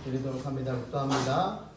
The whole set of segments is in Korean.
드리도록 합니다. 기도합니다.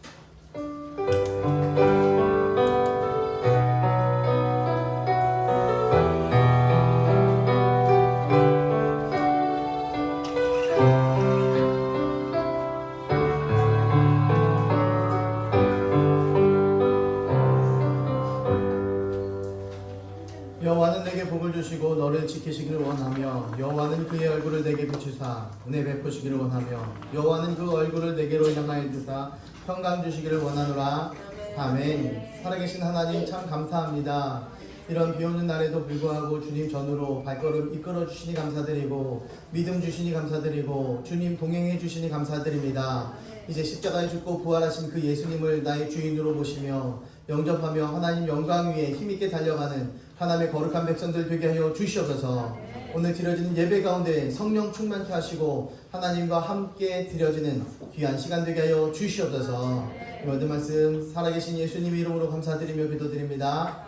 여호와는 내게 복을 주시고 너를 지키시기를 원하며 여호와는 그의 얼굴을 내게 비추사 은혜 베푸시기를 원하며 여호와는 그 얼굴을 내게로 향하여 주사 평강 주시기를 원하노라. 아멘. 살아계신 하나님 참 감사합니다. 이런 비오는 날에도 불구하고 주님 전으로 발걸음 이끌어 주시니 감사드리고 믿음 주시니 감사드리고 주님 동행해 주시니 감사드립니다. 이제 십자가에 죽고 부활하신 그 예수님을 나의 주인으로 모시며 영접하며 하나님 영광 위에 힘있게 달려가는 하나님의 거룩한 백성들 되게 하여 주시옵소서. 오늘 드려지는 예배 가운데 성령 충만케 하시고 하나님과 함께 드려지는 귀한 시간 되게 하여 주시옵소서. 이 모든 말씀 살아계신 예수님 이름으로 감사드리며 기도드립니다.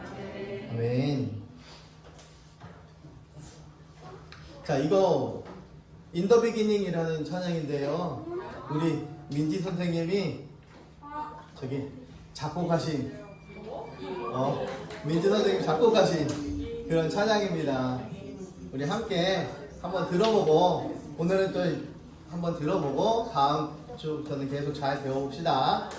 아멘. 자, 이거 In the Beginning이라는 찬양인데요, 우리 민지 선생님이 저기 작곡하신 민지 선생님 작곡하신 그런 찬양입니다. 우리 함께 한번 들어보고, 오늘은 또 한번 들어보고 다음 주부터는 계속 잘 배워봅시다.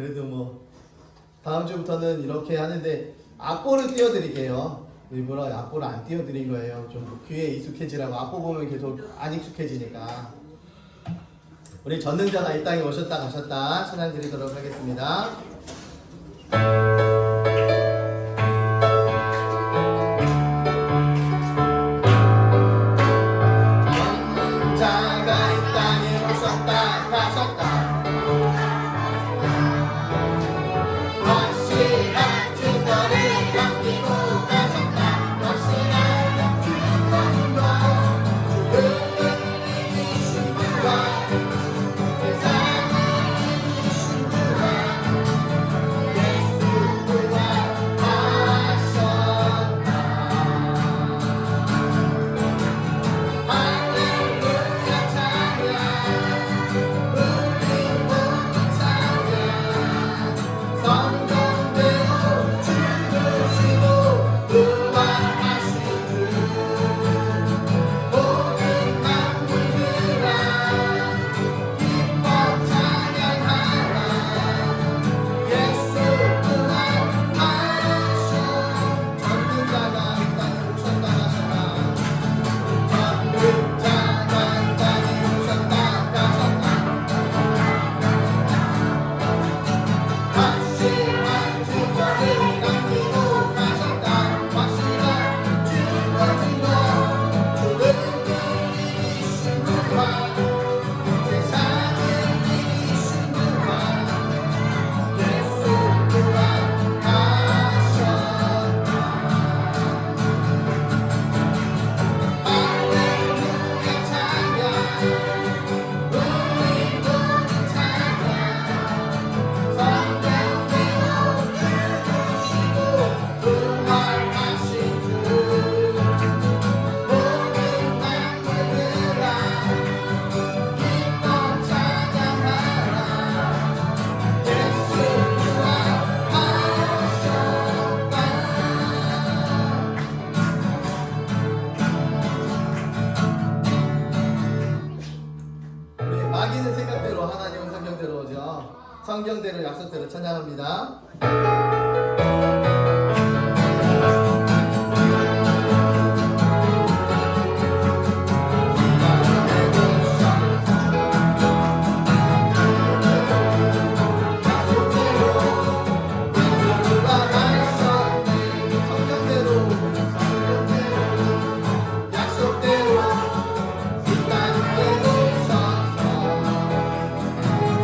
그래도 뭐 다음 주부터는 이렇게 하는데 악보를 띄워드릴게요. 일부러 악보를 안 띄워드린 거예요. 좀 귀에 익숙해지라고. 악보 보면 계속 안 익숙해지니까. 우리 전능자가 이 땅에 오셨다 가셨다 찬양 드리도록 하겠습니다. 전능자가 이 땅에 오셨다 가셨다 확실한 증거를 남기고 가셨다. 확실한 증거와 주를 이기신 분과 세상을 이기신 분과 예수 부활하셨다. 할렐루야 찬양 우리 모두 찬양 성경대로 죽으시고 부활하신 주 모든 만물들아 기뻐 찬양하라. 예수 부활하셔. 전능자가 이 땅에 오셨다 가셨다. 전능자가 이 땅에 오셨다 가셨다. 확실한 증거를 남기고 가셨다. 확실한 증거 주를 이기신 분과 세상을 이기신 분과 예수 부활하셨다. 할렐루야 찬양 우리 모두 찬양 성경대로 죽으시고 부활하신 주 모든 만물들아 기뻐 찬양하라. 예수 부활하셨다. 우리 마귀는 생각대로 하나님은 성경대로죠. 성경대로 약속대로 찬양합니다.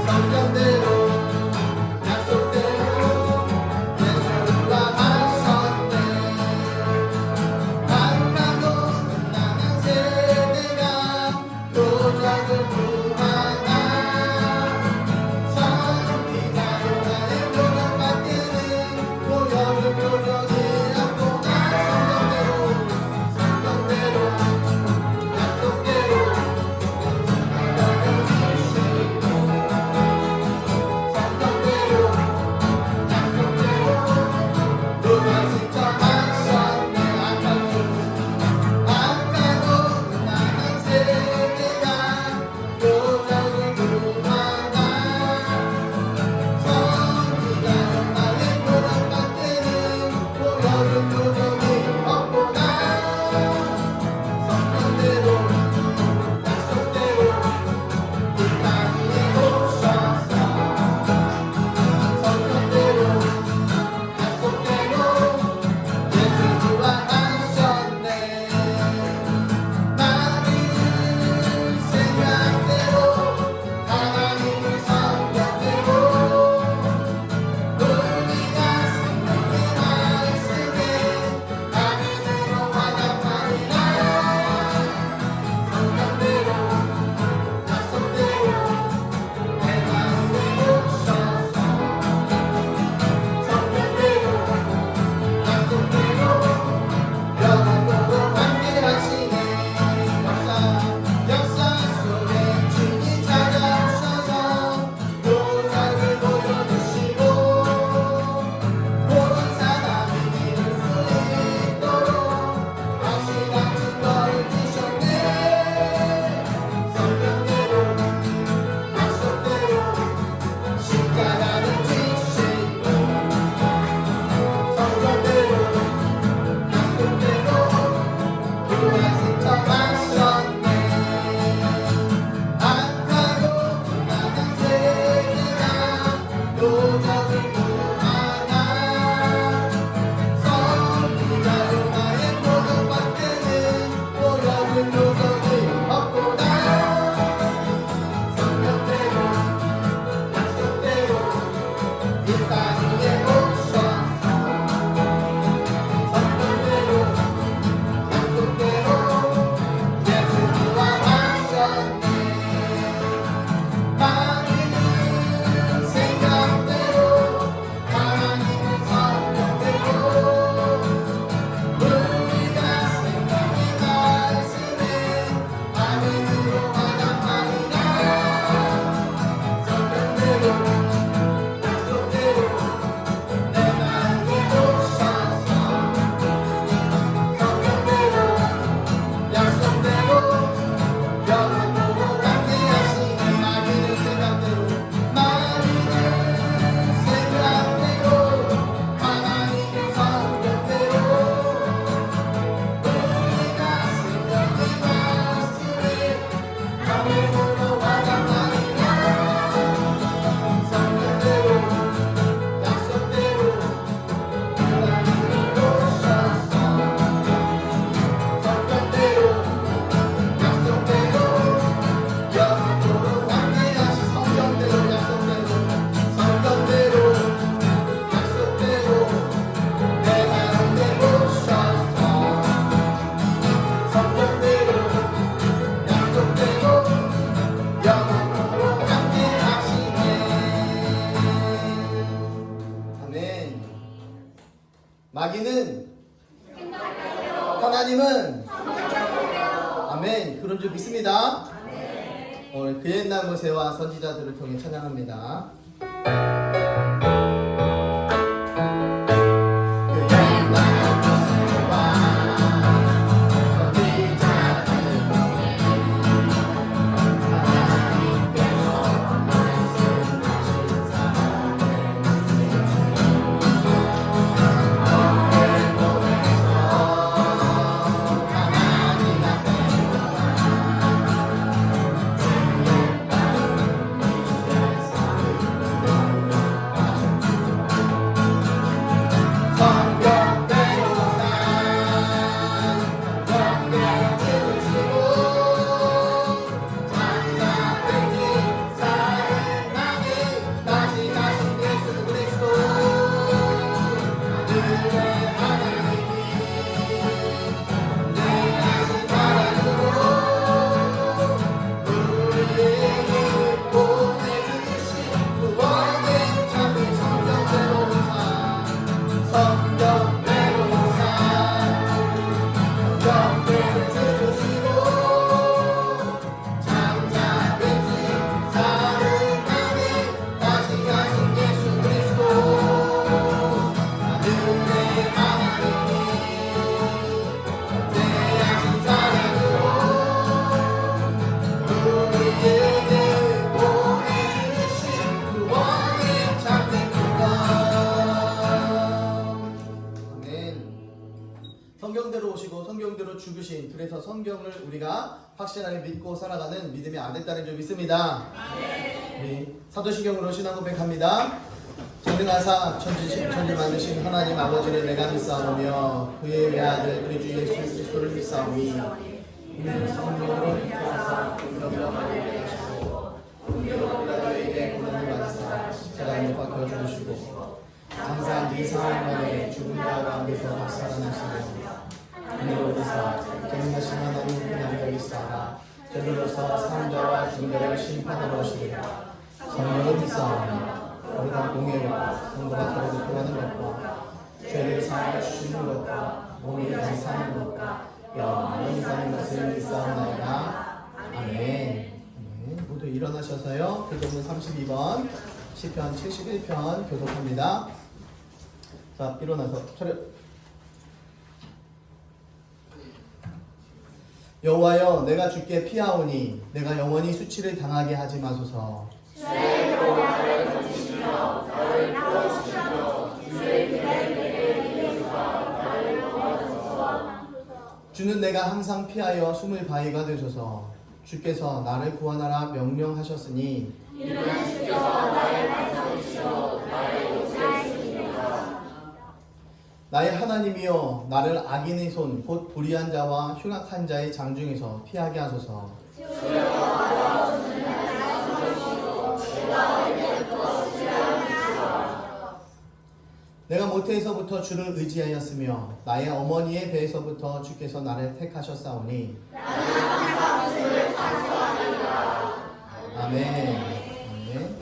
성경대로 약속대로 마귀는 하나님은 아멘. 그런 줄 믿습니다. 오늘 그 옛날 모세와 선지자들을 통해 찬양합니다. 성경대로 오시고 성경대로 죽으신, 그래서 성경을 우리가 확실하게 믿고 살아가는 믿음의 아들딸인 줄 믿습니다. 우리 사도신경으로 신앙 고백합니다. 전능하사 천지 만드신 하나님 아버지를 내가 믿사오며 그의 외아들 우리 주 예수 그리스도를 믿사오니 이는 성령으로 잉태하사 운명하게 하시고 운명으로 너희에게 고난을 받으사 십자가에 못 박혀 죽으시고 장사 4일 만에 죽은 자 가운데서 살아나시며 하늘로 오르사 전능하신 하나님 그냥 여기시다가 저리로서 사람자와 죽은 자를 심판하러 오시리라. 성령을 믿사오니 거룩한 공예와 성도가 서로 교환하는 것과 죄를 사하여 주시는 것과 몸이 다시 사는 것과 영원히 사는 것을 믿사오나이다. 아멘. 모두 일어나셔서요. 교독문 32번 시편 71편 교독합니다. 자, 일어나서 차렷. 여호와여, 내가 주께 피하오니 내가 영원히 수치를 당하게 하지 마소서. 주의 나를 던지시며 나를 풀어주시며 주의 기다리게 이루사 나를 도와주소서. 주는 내가 항상 피하여 숨을 바위가 되소서. 주께서 나를 구원하라 명령하셨으니 이는 주께서 나의 반석이시오 나의 요새이시니라. 나의 하나님이여, 나를 악인의 손 곧 불의한 자와 흉악한 자의 장중에서 피하게 하소서. 내가 모태에서부터 주를 의지하였으며 나의 어머니의 배에서부터 주께서 나를 택하셨사오니 아멘. 아멘.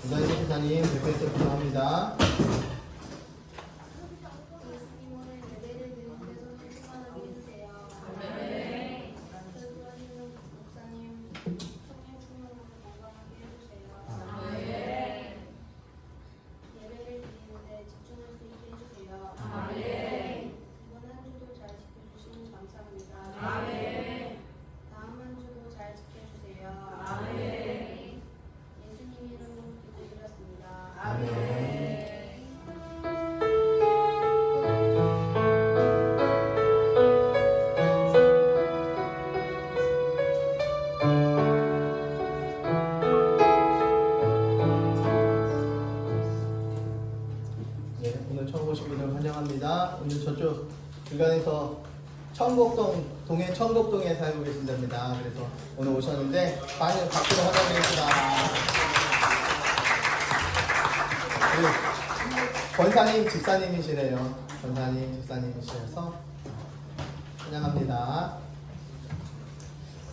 이단식 기사님 대표에서 기도합니다. 오늘 저쪽 주변에서 동해 청곡동에 살고 계신답니다. 그래서 오늘 오셨는데 많이 박수로 환영드립니다. 권사님 집사님이시래요. 권사님 집사님이시라서 환영합니다.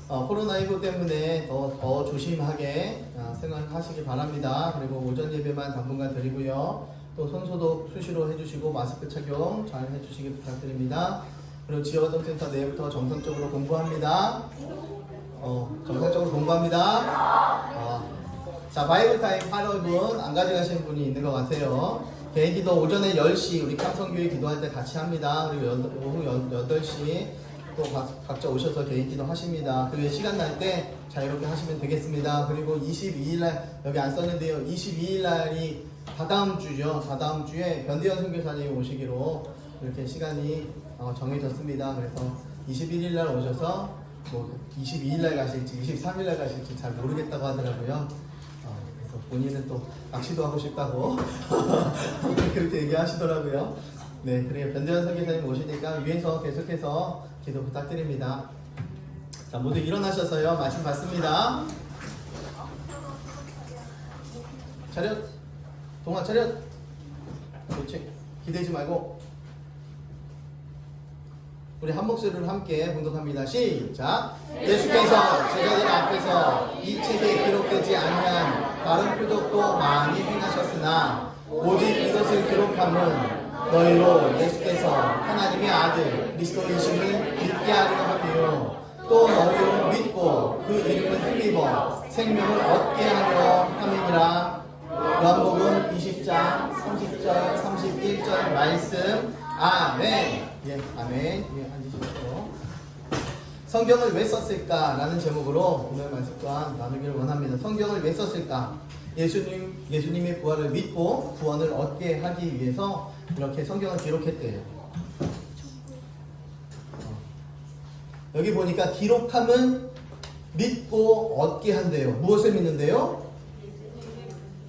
코로나19 때문에 더 조심하게 생활하시기 바랍니다. 그리고 오전 예배만 당분간 드리고요. 또 손소독 수시로 해주시고 마스크 착용 잘 해주시기 부탁드립니다. 그리고 지역활동센터 내일부터 정상적으로 공부합니다. 정상적으로 공부합니다. 자, 바이블 타임 8분 안 가져가시는 분이 있는 것 같아요. 개인 기도 오전에 10시 우리 cam성교회 기도할 때 같이 합니다. 그리고 오후 8시 또 각자 오셔서 개인 기도 하십니다. 그리고 시간 날 때 자유롭게 하시면 되겠습니다. 그리고 22일날 여기 안 썼는데요. 22일날이 다다음 주죠. 다다음 주에 변대현 선교사님 오시기로 이렇게 시간이 정해졌습니다. 그래서 21일날 오셔서 뭐 22일날 가실지 23일날 가실지 잘 모르겠다고 하더라고요. 그래서 본인은 또 낚시도 하고 싶다고 그렇게 얘기하시더라고요. 네, 그래요. 변대현 선교사님 오시니까 위에서 계속해서 기도 부탁드립니다. 자, 모두 일어나셔서요. 말씀 받습니다. 차렷. 동아 차렷. 그렇지. 기대지 말고. 우리 한 목소리로 함께 봉독합니다. 시작. 예수께서 제자들 앞에서 이 책에 기록되지 아니한 다른 표적도 많이 행하셨으나 오직 이것을 기록함은 너희로 예수께서 하나님의 아들 그리스도이심을 믿게 하려 함이요 또 너희로 믿고 그 이름을 힘입어 생명을 얻게 하려 함이니라. 요한복음 20장 30절 31절 말씀. 아멘. 예, 아멘. 예, 앉으시고. 성경을 왜 썼을까? 라는 제목으로 오늘 말씀과 나누기를 원합니다. 성경을 왜 썼을까? 예수님의 부활을 믿고 구원을 얻게 하기 위해서 이렇게 성경을 기록했대요. 여기 보니까 기록함은 믿고 얻게 한대요. 무엇을 믿는데요?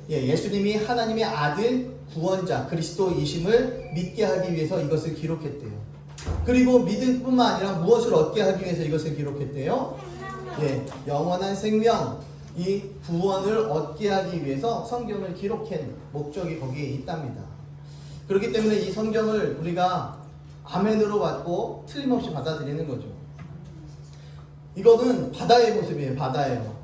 예수님이 하나님의 아들 구원자 그리스도이심을 믿게 하기 위해서 이것을 기록했대요. 그리고 믿음뿐만 아니라 무엇을 얻게 하기 위해서 이것을 기록했대요? 영원한 생명, 이 구원을 얻게 하기 위해서 성경을 기록한 목적이 거기에 있답니다. 그렇기 때문에 이 성경을 우리가 아멘으로 받고 틀림없이 받아들이는 거죠. 이거는 바다의 모습이에요. 바다예요.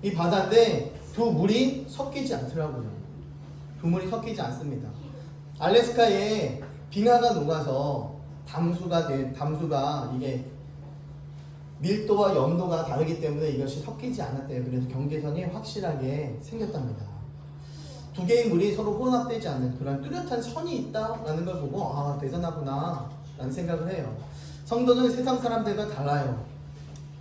이 바다인데 두 물이 섞이지 않더라고요. 두 물이 섞이지 않습니다. 알래스카에 빙하가 녹아서 담수가 이게 밀도와 염도가 다르기 때문에 이것이 섞이지 않았대요. 그래서 경계선이 확실하게 생겼답니다. 두 개의 물이 서로 혼합되지 않는 그런 뚜렷한 선이 있다라는 걸 보고 대단하구나 라는 생각을 해요. 성도는 세상 사람들과 달라요.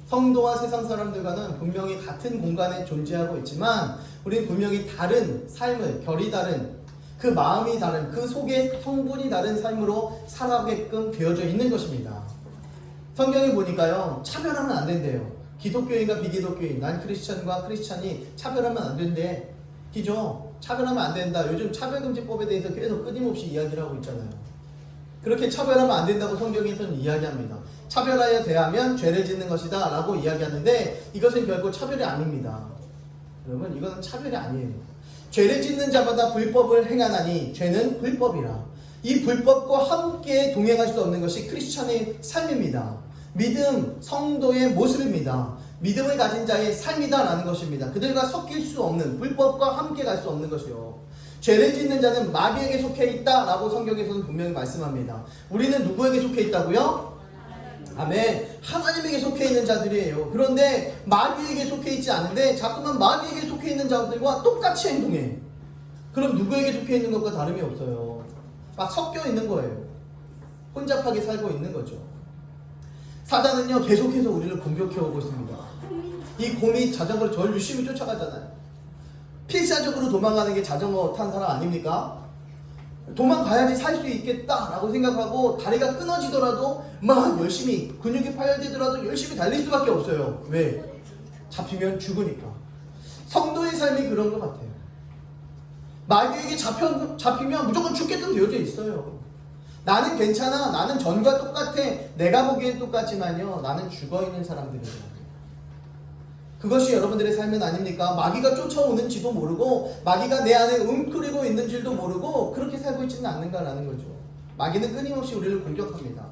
성도와 세상 사람들과는 분명히 같은 공간에 존재하고 있지만 우리는 분명히 다른 삶을, 결이 다른, 그 마음이 다른, 그 속에 성분이 다른 삶으로 살아가게끔 되어져 있는 것입니다. 성경에 보니까요, 차별하면 안 된대요. 기독교인과 비기독교인, 난 크리스찬과 크리스찬이 차별하면 안 된대. 기죠? 차별하면 안 된다. 요즘 차별금지법에 대해서 계속 끊임없이 이야기를 하고 있잖아요. 그렇게 차별하면 안 된다고 성경에서는 이야기합니다. 차별하여 대하면 죄를 짓는 것이다 라고 이야기하는데 이것은 결코 차별이 아닙니다. 여러분, 이거는 차별이 아니에요. 죄를 짓는 자마다 불법을 행하나니 죄는 불법이라. 이 불법과 함께 동행할 수 없는 것이 크리스찬의 삶입니다. 믿음, 성도의 모습입니다. 믿음을 가진 자의 삶이다 라는 것입니다. 그들과 섞일 수 없는, 불법과 함께 갈 수 없는 것이요. 죄를 짓는 자는 마귀에게 속해 있다 라고 성경에서는 분명히 말씀합니다. 우리는 누구에게 속해 있다고요? 아멘. 하나님에게 속해 있는 자들이에요. 그런데 마귀에게 속해 있지 않은데 자꾸만 마귀에게 속해 있는 자들과 똑같이 행동해. 그럼 누구에게 속해 있는 것과 다름이 없어요. 막 섞여 있는 거예요. 혼잡하게 살고 있는 거죠. 사단은요, 계속해서 우리를 공격해 오고 있습니다. 이 곰이 자전거를 저 열심히 쫓아가잖아요. 필사적으로 도망가는 게 자전거 탄 사람 아닙니까? 도망가야지 살 수 있겠다라고 생각하고 다리가 끊어지더라도 막 열심히, 근육이 파열되더라도 열심히 달릴 수밖에 없어요. 왜? 잡히면 죽으니까. 성도의 삶이 그런 것 같아요. 마귀에게 잡히면 무조건 죽게끔 되어져 있어요. 나는 괜찮아, 나는 전과 똑같아, 내가 보기엔 똑같지만요, 나는 죽어있는 사람들이에요. 그것이 여러분들의 삶은 아닙니까? 마귀가 쫓아오는지도 모르고 마귀가 내 안에 웅크리고 있는 줄도 모르고 그렇게 살고 있지는 않는가라는 거죠. 마귀는 끊임없이 우리를 공격합니다.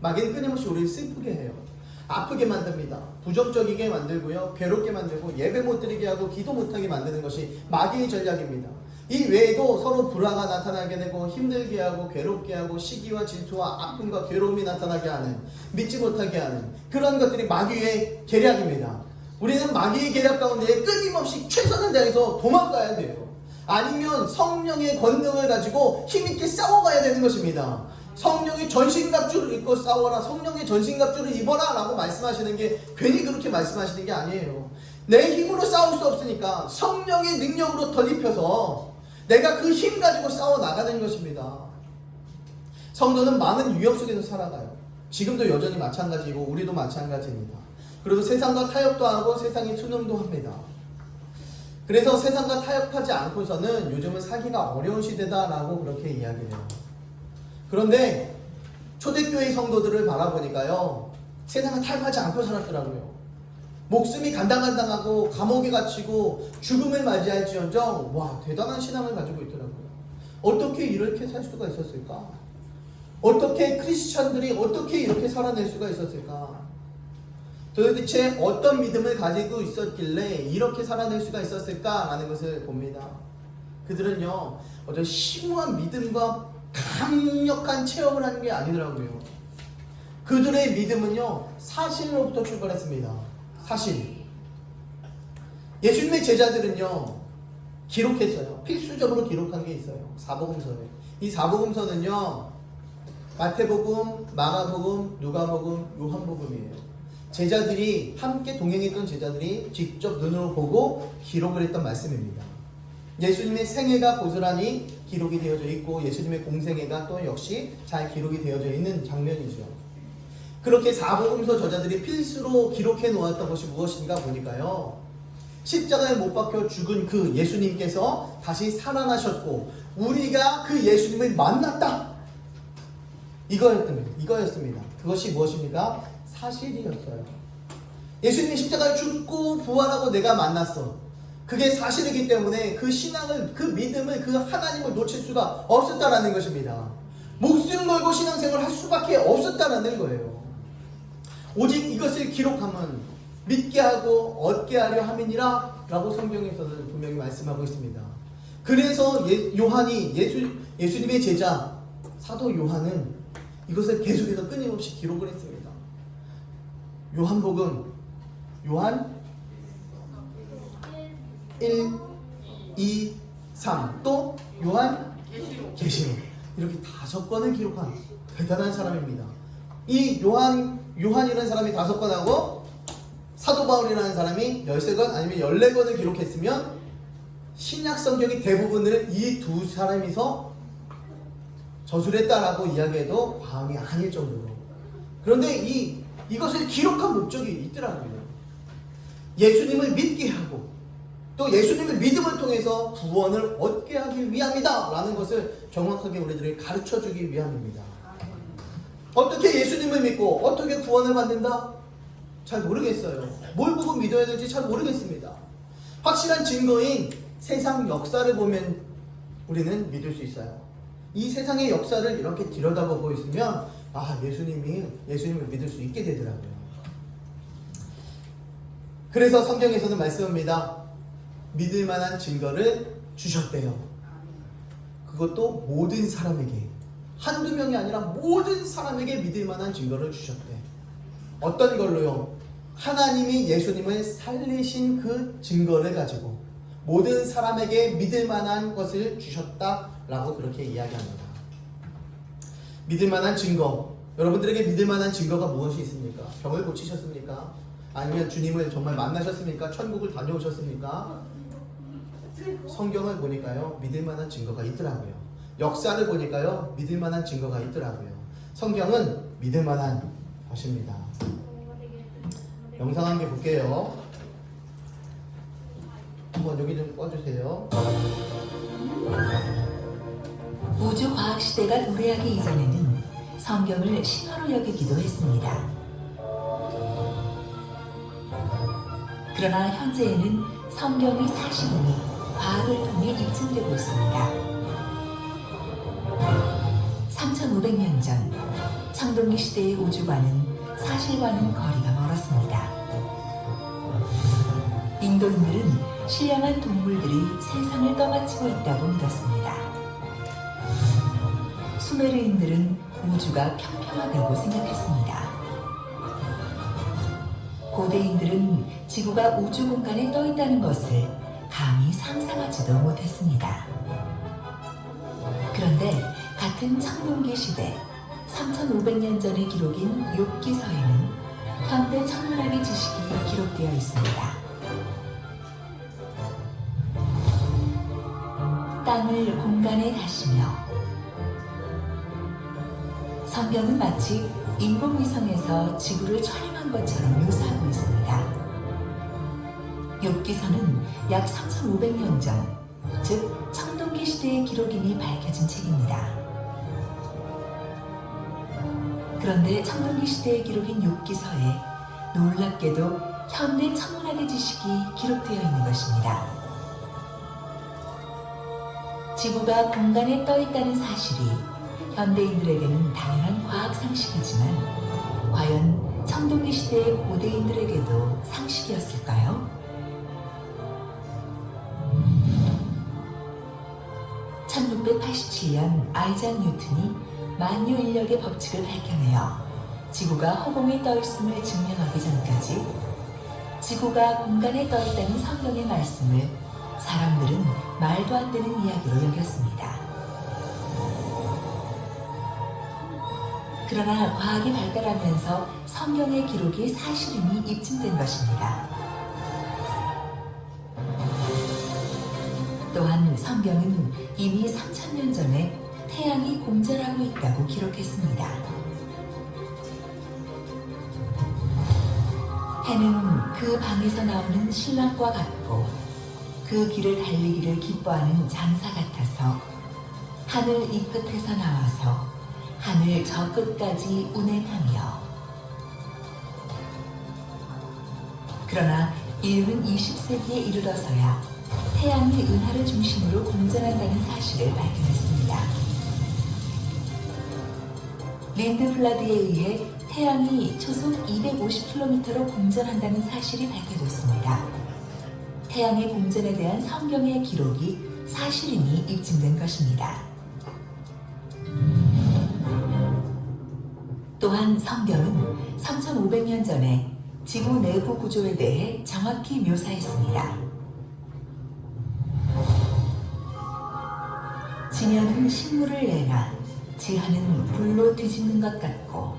마귀는 끊임없이 우리를 슬프게 해요. 아프게 만듭니다. 부정적이게 만들고요, 괴롭게 만들고 예배 못 드리게 하고 기도 못하게 만드는 것이 마귀의 전략입니다. 이 외에도 서로 불화가 나타나게 되고 힘들게 하고 괴롭게 하고 시기와 질투와 아픔과 괴로움이 나타나게 하는, 믿지 못하게 하는 그런 것들이 마귀의 계략입니다. 우리는 마귀의 계략 가운데 끊임없이 최선을 다해서 도망가야 돼요. 아니면 성령의 권능을 가지고 힘있게 싸워가야 되는 것입니다. 성령의 전신갑주를 입고 싸워라, 성령의 전신갑주를 입어라 라고 말씀하시는 게 괜히 그렇게 말씀하시는 게 아니에요. 내 힘으로 싸울 수 없으니까 성령의 능력으로 덧입혀서 내가 그 힘 가지고 싸워 나가는 것입니다. 성도는 많은 위협 속에서 살아가요. 지금도 여전히 마찬가지고 우리도 마찬가지입니다. 그리고 세상과 타협도 하고 세상의 순응도 합니다. 그래서 세상과 타협하지 않고서는 요즘은 살기가 어려운 시대다라고 그렇게 이야기를 해요. 그런데 초대교회 성도들을 바라보니까요, 세상과 타협하지 않고 살았더라고요. 목숨이 간당간당하고 감옥에 갇히고 죽음을 맞이할지언정 와, 대단한 신앙을 가지고 있더라고요. 어떻게 이렇게 살 수가 있었을까? 어떻게 크리스천들이 어떻게 이렇게 살아낼 수가 있었을까? 도대체 어떤 믿음을 가지고 있었길래 이렇게 살아낼 수가 있었을까라는 것을 봅니다. 그들은요, 어떤 심오한 믿음과 강력한 체험을 하는 게 아니더라고요. 그들의 믿음은요, 사실로부터 출발했습니다. 사실. 예수님의 제자들은요, 기록했어요. 필수적으로 기록한 게 있어요. 사복음서에. 이 사복음서는요, 마태복음, 마가복음, 누가복음, 요한복음이에요. 제자들이, 함께 동행했던 제자들이 직접 눈으로 보고 기록을 했던 말씀입니다. 예수님의 생애가 고스란히 기록이 되어져 있고 예수님의 공생애가 또 역시 잘 기록이 되어져 있는 장면이죠. 그렇게 사복음서 저자들이 필수로 기록해 놓았던 것이 무엇인가 보니까요, 십자가에 못 박혀 죽은 그 예수님께서 다시 살아나셨고 우리가 그 예수님을 만났다, 이거였습니다. 그것이 무엇입니까? 사실이었어요. 예수님이 십자가에 죽고 부활하고 내가 만났어. 그게 사실이기 때문에 그 신앙을, 그 믿음을, 그 하나님을 놓칠 수가 없었다라는 것입니다. 목숨 걸고 신앙생활을 할 수밖에 없었다라는 거예요. 오직 이것을 기록하면 믿게 하고 얻게 하려 함이니라 라고 성경에서는 분명히 말씀하고 있습니다. 그래서 예수님의 제자 사도 요한은 이것을 계속해서 끊임없이 기록을 했습니다. 요한복음, 요한 1, 2, 3, 또 요한 계시록, 이렇게 5권을 기록한 대단한 사람입니다. 이 요한이라는 사람이 5권하고 사도 바울이라는 사람이 13권 아니면 14권을 기록했으면 신약 성경의 대부분을 이 두 사람이서 저술했다라고 이야기해도 과언이 아닐 정도로. 그런데 이것을 기록한 목적이 있더라고요. 예수님을 믿게 하고 또 예수님의 믿음을 통해서 구원을 얻게 하기 위함이다 라는 것을 정확하게 우리들에게 가르쳐주기 위함입니다. 어떻게 예수님을 믿고 어떻게 구원을 받는다? 잘 모르겠어요. 뭘 보고 믿어야 될지 잘 모르겠습니다. 확실한 증거인 세상 역사를 보면 우리는 믿을 수 있어요. 이 세상의 역사를 이렇게 들여다보고 있으면 예수님을 믿을 수 있게 되더라고요. 그래서 성경에서는 말씀합니다. 믿을 만한 증거를 주셨대요. 그것도 모든 사람에게, 한두 명이 아니라 모든 사람에게 믿을 만한 증거를 주셨대. 어떤 걸로요? 하나님이 예수님을 살리신 그 증거를 가지고 모든 사람에게 믿을 만한 것을 주셨다라고 그렇게 이야기합니다. 믿을 만한 증거, 여러분들에게 믿을 만한 증거가 무엇이 있습니까? 병을 고치셨습니까? 아니면 주님을 정말 만나셨습니까? 천국을 다녀오셨습니까? 성경을 보니까요, 믿을 만한 증거가 있더라고요. 역사를 보니까요, 믿을 만한 증거가 있더라고요. 성경은 믿을 만한 것입니다. 영상 한 개 볼게요. 한번 여기 좀 꺼주세요. 우주과학시대가 도래하기 이전에는 성경을 신화로 여기기도 했습니다. 그러나 현재에는 성경의 사실이 과학을 통해 입증되고 있습니다. 3500년 전 청동기 시대의 우주과는 사실과는 거리가 멀었습니다. 인도인들은 신령한 동물들이 세상을 떠받치고 있다고 믿었습니다. 수메르인들은 우주가 평평하다고 생각했습니다. 고대인들은 지구가 우주 공간에 떠 있다는 것을 감히 상상하지도 못했습니다. 그런데 같은 청동기 시대 3500년 전의 기록인 욥기서에는 현대 천문학의 지식이 기록되어 있습니다. 땅을 공간에 다시며 성경은 마치 인공위성에서 지구를 촬영한 것처럼 묘사하고 있습니다. 욥기서는 약 3500년 전, 즉 청동기 시대의 기록임이 밝혀진 책입니다. 그런데 청동기 시대의 기록인 욥기서에 놀랍게도 현대 천문학의 지식이 기록되어 있는 것입니다. 지구가 공간에 떠 있다는 사실이 현대인들에게는 당연한 과학 상식이지만 과연 청동기 시대의 고대인들에게도 상식이었을까요? 1687년 아이작 뉴턴이 만유인력의 법칙을 밝혀내어 지구가 허공에 떠 있음을 증명하기 전까지 지구가 공간에 떠 있다는 성경의 말씀을 사람들은 말도 안 되는 이야기로 여겼습니다. 그러나 과학이 발달하면서 성경의 기록이 사실임이 입증된 것입니다. 또한 성경은 이미 3000년 전에 태양이 공전하고 있다고 기록했습니다. 해는 그 방에서 나오는 신랑과 같고 그 길을 달리기를 기뻐하는 장사 같아서 하늘 이 끝에서 나와서 하늘 저 끝까지 운행하며 그러나 인류는 20세기에 이르러서야 태양이 은하를 중심으로 공전한다는 사실을 발견했습니다. 린드블라드에 의해 태양이 초속 250km로 공전한다는 사실이 밝혀졌습니다. 태양의 공전에 대한 성경의 기록이 사실임이 입증된 것입니다. 또한 성경은 3500년 전에 지구 내부 구조에 대해 정확히 묘사했습니다. 지면은 식물을 내나 지하는 불로 뒤집는 것 같고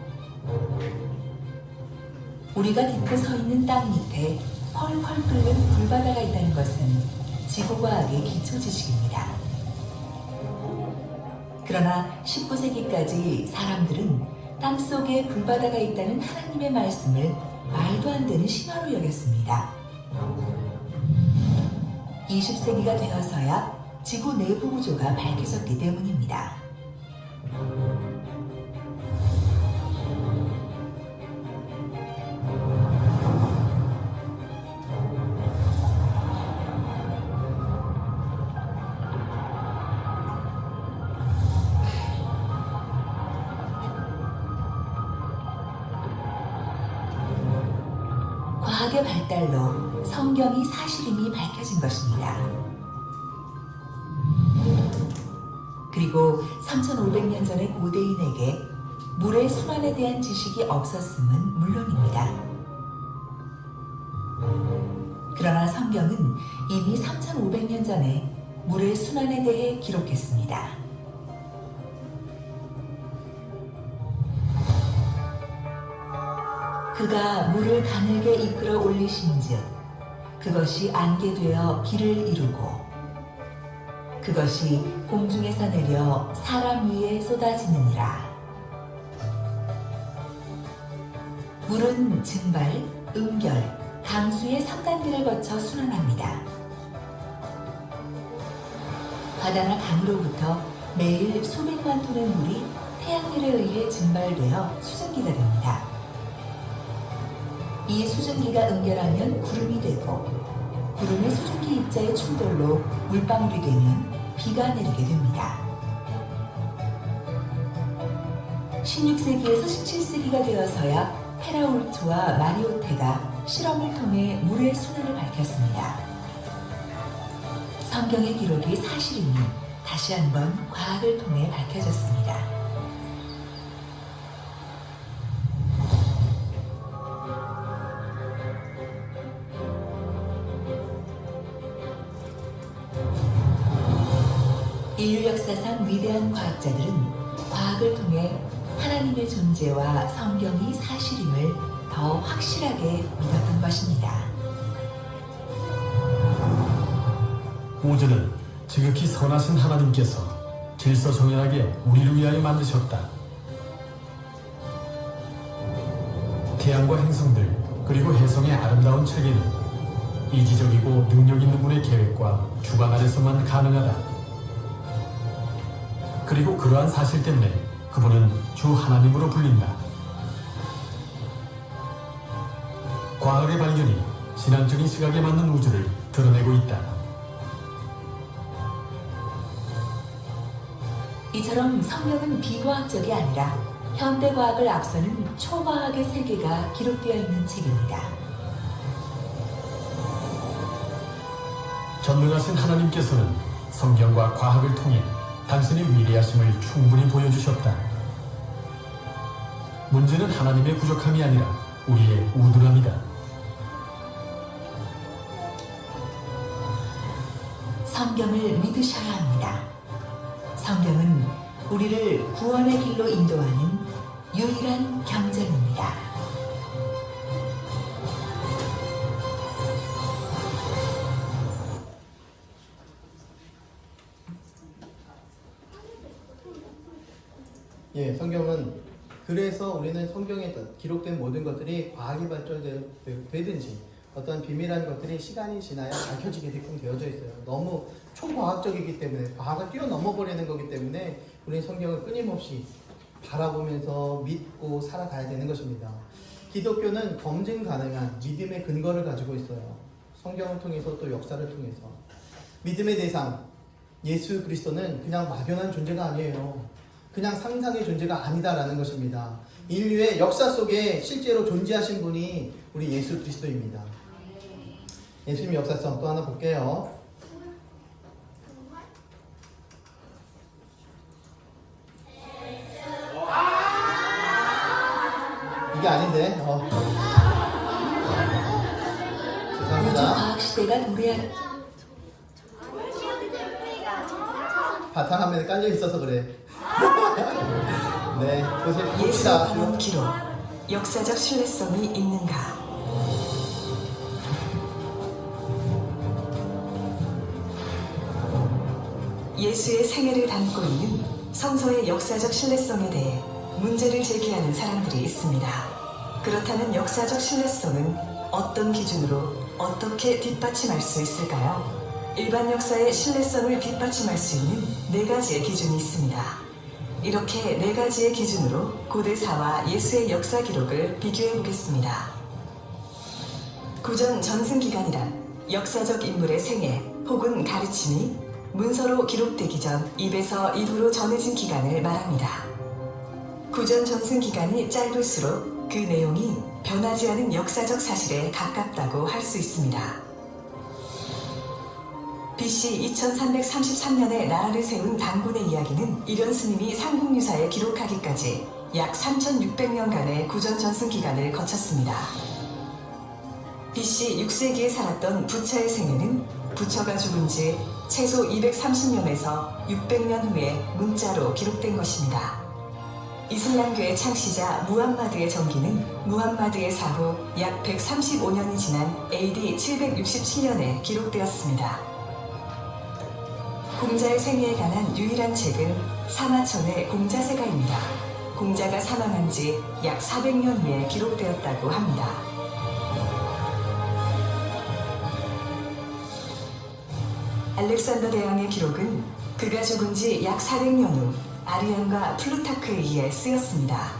우리가 딛고 서 있는 땅 밑에 펄펄 끓는 불바다가 있다는 것은 지구과학의 기초 지식입니다. 그러나 19세기까지 사람들은 땅속에 불바다가 있다는 하나님의 말씀을 말도 안 되는 신화로 여겼습니다. 20세기가 되어서야 지구 내부 구조가 밝혀졌기 때문입니다. 과학의 발달로 성경이 사실임이 밝혀진 것입니다. 그리고 3500년 전의 고대인에게 물의 순환에 대한 지식이 없었음은 물론입니다. 그러나 성경은 이미 3500년 전에 물의 순환에 대해 기록했습니다. 그가 물을 가늘게 이끌어 올리신즉 그것이 안개 되어 길을 이루고 그것이 공중에서 내려 사람 위에 쏟아지느니라. 물은 증발, 음결, 강수의 3단계를 거쳐 순환합니다. 바다나 강으로부터 매일 수백만 톤의 물이 태양열에 의해 증발되어 수증기가 됩니다. 이 수증기가 응결하면 구름이 되고 구름의 수증기 입자의 충돌로 물방울이 되면 비가 내리게 됩니다. 16세기에서 17세기가 되어서야 헤라울트와 마리오테가 실험을 통해 물의 순환을 밝혔습니다. 성경의 기록이 사실임이 다시 한번 과학을 통해 밝혀졌습니다. 인류 역사상 위대한 과학자들은 과학을 통해 하나님의 존재와 성경이 사실임을 더 확실하게 믿었던 것입니다. 우주는 지극히 선하신 하나님께서 질서정연하게 우리를 위하여 만드셨다. 태양과 행성들 그리고 해성의 아름다운 체계는 이지적이고 능력 있는 분의 계획과 주관 아래서만 가능하다. 그리고 그러한 사실 때문에 그분은 주 하나님으로 불린다. 과학의 발견이 신앙적인 시각에 맞는 우주를 드러내고 있다. 이처럼 성경은 비과학적이 아니라 현대과학을 앞서는 초과학의 세계가 기록되어 있는 책입니다. 전능하신 하나님께서는 성경과 과학을 통해 당신의 위대하심을 충분히 보여주셨다. 문제는 하나님의 부족함이 아니라 우리의 우둔함이다. 성경을 믿으셔야 합니다. 성경은 우리를 구원의 길로 인도하는 유일한 경전입니다. 예, 성경은 그래서 우리는 성경에 기록된 모든 것들이 과학이 발전되든지 어떤 비밀한 것들이 시간이 지나야 밝혀지게끔 되어져 있어요. 너무 초과학적이기 때문에 과학을 뛰어넘어 버리는 거기 때문에 우리는 성경을 끊임없이 바라보면서 믿고 살아가야 되는 것입니다. 기독교는 검증 가능한 믿음의 근거를 가지고 있어요. 성경을 통해서 또 역사를 통해서 믿음의 대상 예수 그리스도는 그냥 막연한 존재가 아니에요. 그냥 상상의 존재가 아니다라는 것입니다. 인류의 역사 속에 실제로 존재하신 분이 우리 예수 그리스도입니다. 예수님 역사성 또 하나 볼게요. 이게 아닌데. 우주 죄송합니다. 과학 시대가 도래한 바탕화면에 깔려 있어서 그래. 네, 보세요. 예수의 봅시다. 방언 기록, 역사적 신뢰성이 있는가? 예수의 생애를 담고 있는 성서의 역사적 신뢰성에 대해 문제를 제기하는 사람들이 있습니다. 그렇다면 역사적 신뢰성은 어떤 기준으로 어떻게 뒷받침할 수 있을까요? 일반 역사의 신뢰성을 뒷받침할 수 있는 4가지의 기준이 있습니다. 이렇게 4가지의 기준으로 고대사와 예수의 역사 기록을 비교해 보겠습니다. 구전 전승기간이란 역사적 인물의 생애 혹은 가르침이 문서로 기록되기 전 입에서 입으로 전해진 기간을 말합니다. 구전 전승기간이 짧을수록 그 내용이 변하지 않은 역사적 사실에 가깝다고 할 수 있습니다. BC 2333년에 나라를 세운 단군의 이야기는 이련 스님이 삼국유사에 기록하기까지 약 3600년간의 구전 전승 기간을 거쳤습니다. BC 6세기에 살았던 부처의 생애는 부처가 죽은 지 최소 230년에서 600년 후에 문자로 기록된 것입니다. 이슬람교의 창시자 무함마드의 전기는 무함마드의 사후 약 135년이 지난 AD 767년에 기록되었습니다. 공자의 생애에 관한 유일한 책은 사마천의 공자세가입니다. 공자가 사망한 지 약 400년 후에 기록되었다고 합니다. 알렉산더 대왕의 기록은 그가 죽은 지 약 400년 후 아리안과 플루타크에 의해 쓰였습니다.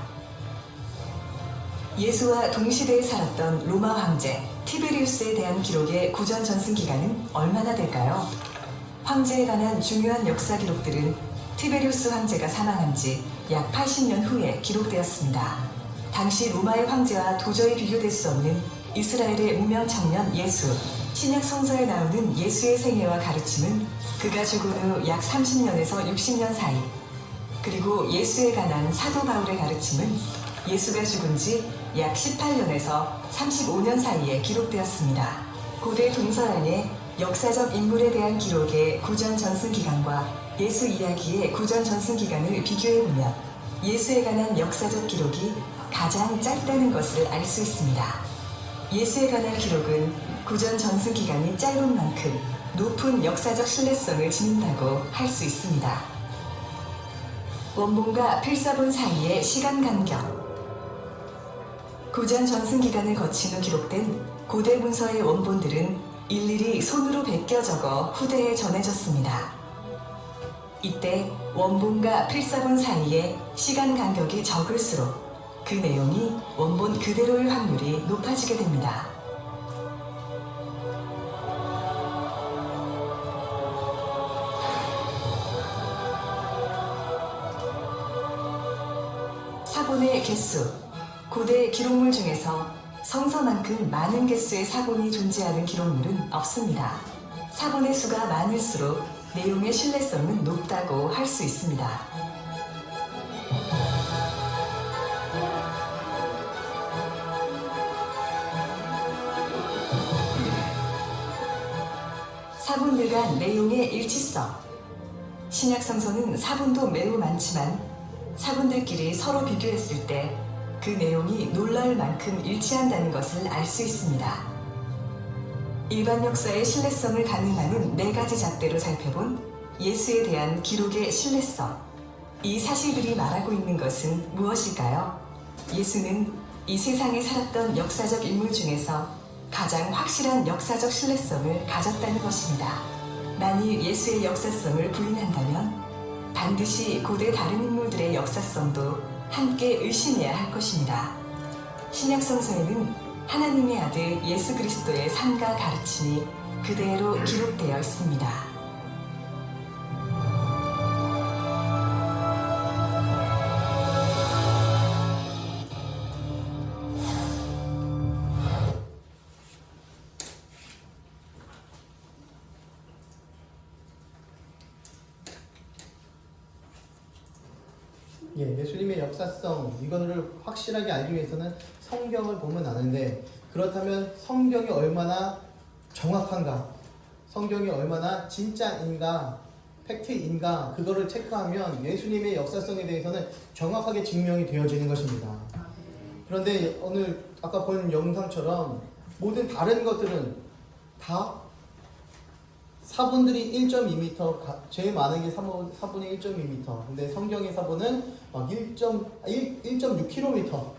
예수와 동시대에 살았던 로마 황제 티베리우스에 대한 기록의 구전 전승 기간은 얼마나 될까요? 황제에 관한 중요한 역사 기록들은 티베리우스 황제가 사망한 지 약 80년 후에 기록되었습니다. 당시 로마의 황제와 도저히 비교될 수 없는 이스라엘의 무명 청년 예수, 신약 성서에 나오는 예수의 생애와 가르침은 그가 죽은 후 약 30년에서 60년 사이, 그리고 예수에 관한 사도 바울의 가르침은 예수가 죽은 지 약 18년에서 35년 사이에 기록되었습니다. 고대 동서양의 역사적 인물에 대한 기록의 구전 전승 기간과 예수 이야기의 구전 전승 기간을 비교해보면 예수에 관한 역사적 기록이 가장 짧다는 것을 알 수 있습니다. 예수에 관한 기록은 구전 전승 기간이 짧은 만큼 높은 역사적 신뢰성을 지닌다고 할 수 있습니다. 원본과 필사본 사이의 시간 간격. 구전 전승 기간을 거친 후 기록된 고대 문서의 원본들은 일일이 손으로 베껴 적어 후대에 전해졌습니다. 이때 원본과 필사본 사이의 시간 간격이 적을수록 그 내용이 원본 그대로일 확률이 높아지게 됩니다. 사본의 개수. 고대 기록물 중에서 성서만큼 많은 개수의 사본이 존재하는 기록물은 없습니다. 사본의 수가 많을수록 내용의 신뢰성은 높다고 할 수 있습니다. 사본들 간 내용의 일치성. 신약 성서는 사본도 매우 많지만 사본들끼리 서로 비교했을 때 그 내용이 놀라울 만큼 일치한다는 것을 알 수 있습니다. 일반 역사의 신뢰성을 가늠하는 4가지 잣대로 살펴본 예수에 대한 기록의 신뢰성. 이 사실들이 말하고 있는 것은 무엇일까요? 예수는 이 세상에 살았던 역사적 인물 중에서 가장 확실한 역사적 신뢰성을 가졌다는 것입니다. 만일 예수의 역사성을 부인한다면 반드시 고대 다른 인물들의 역사성도 함께 의심해야 할 것입니다. 신약 성서에는 하나님의 아들 예수 그리스도의 삶과 가르침이 그대로 기록되어 있습니다. 예수님의 역사성, 이거를 확실하게 알기 위해서는 성경을 보면 아는데, 그렇다면 성경이 얼마나 정확한가, 성경이 얼마나 진짜인가, 팩트인가, 그거를 체크하면 예수님의 역사성에 대해서는 정확하게 증명이 되어지는 것입니다. 그런데 오늘 아까 본 영상처럼 모든 다른 것들은 다 사본들이 1.2m, 제일 많은 게 사본이 1.2m. 근데 성경의 사본은 막 1.6km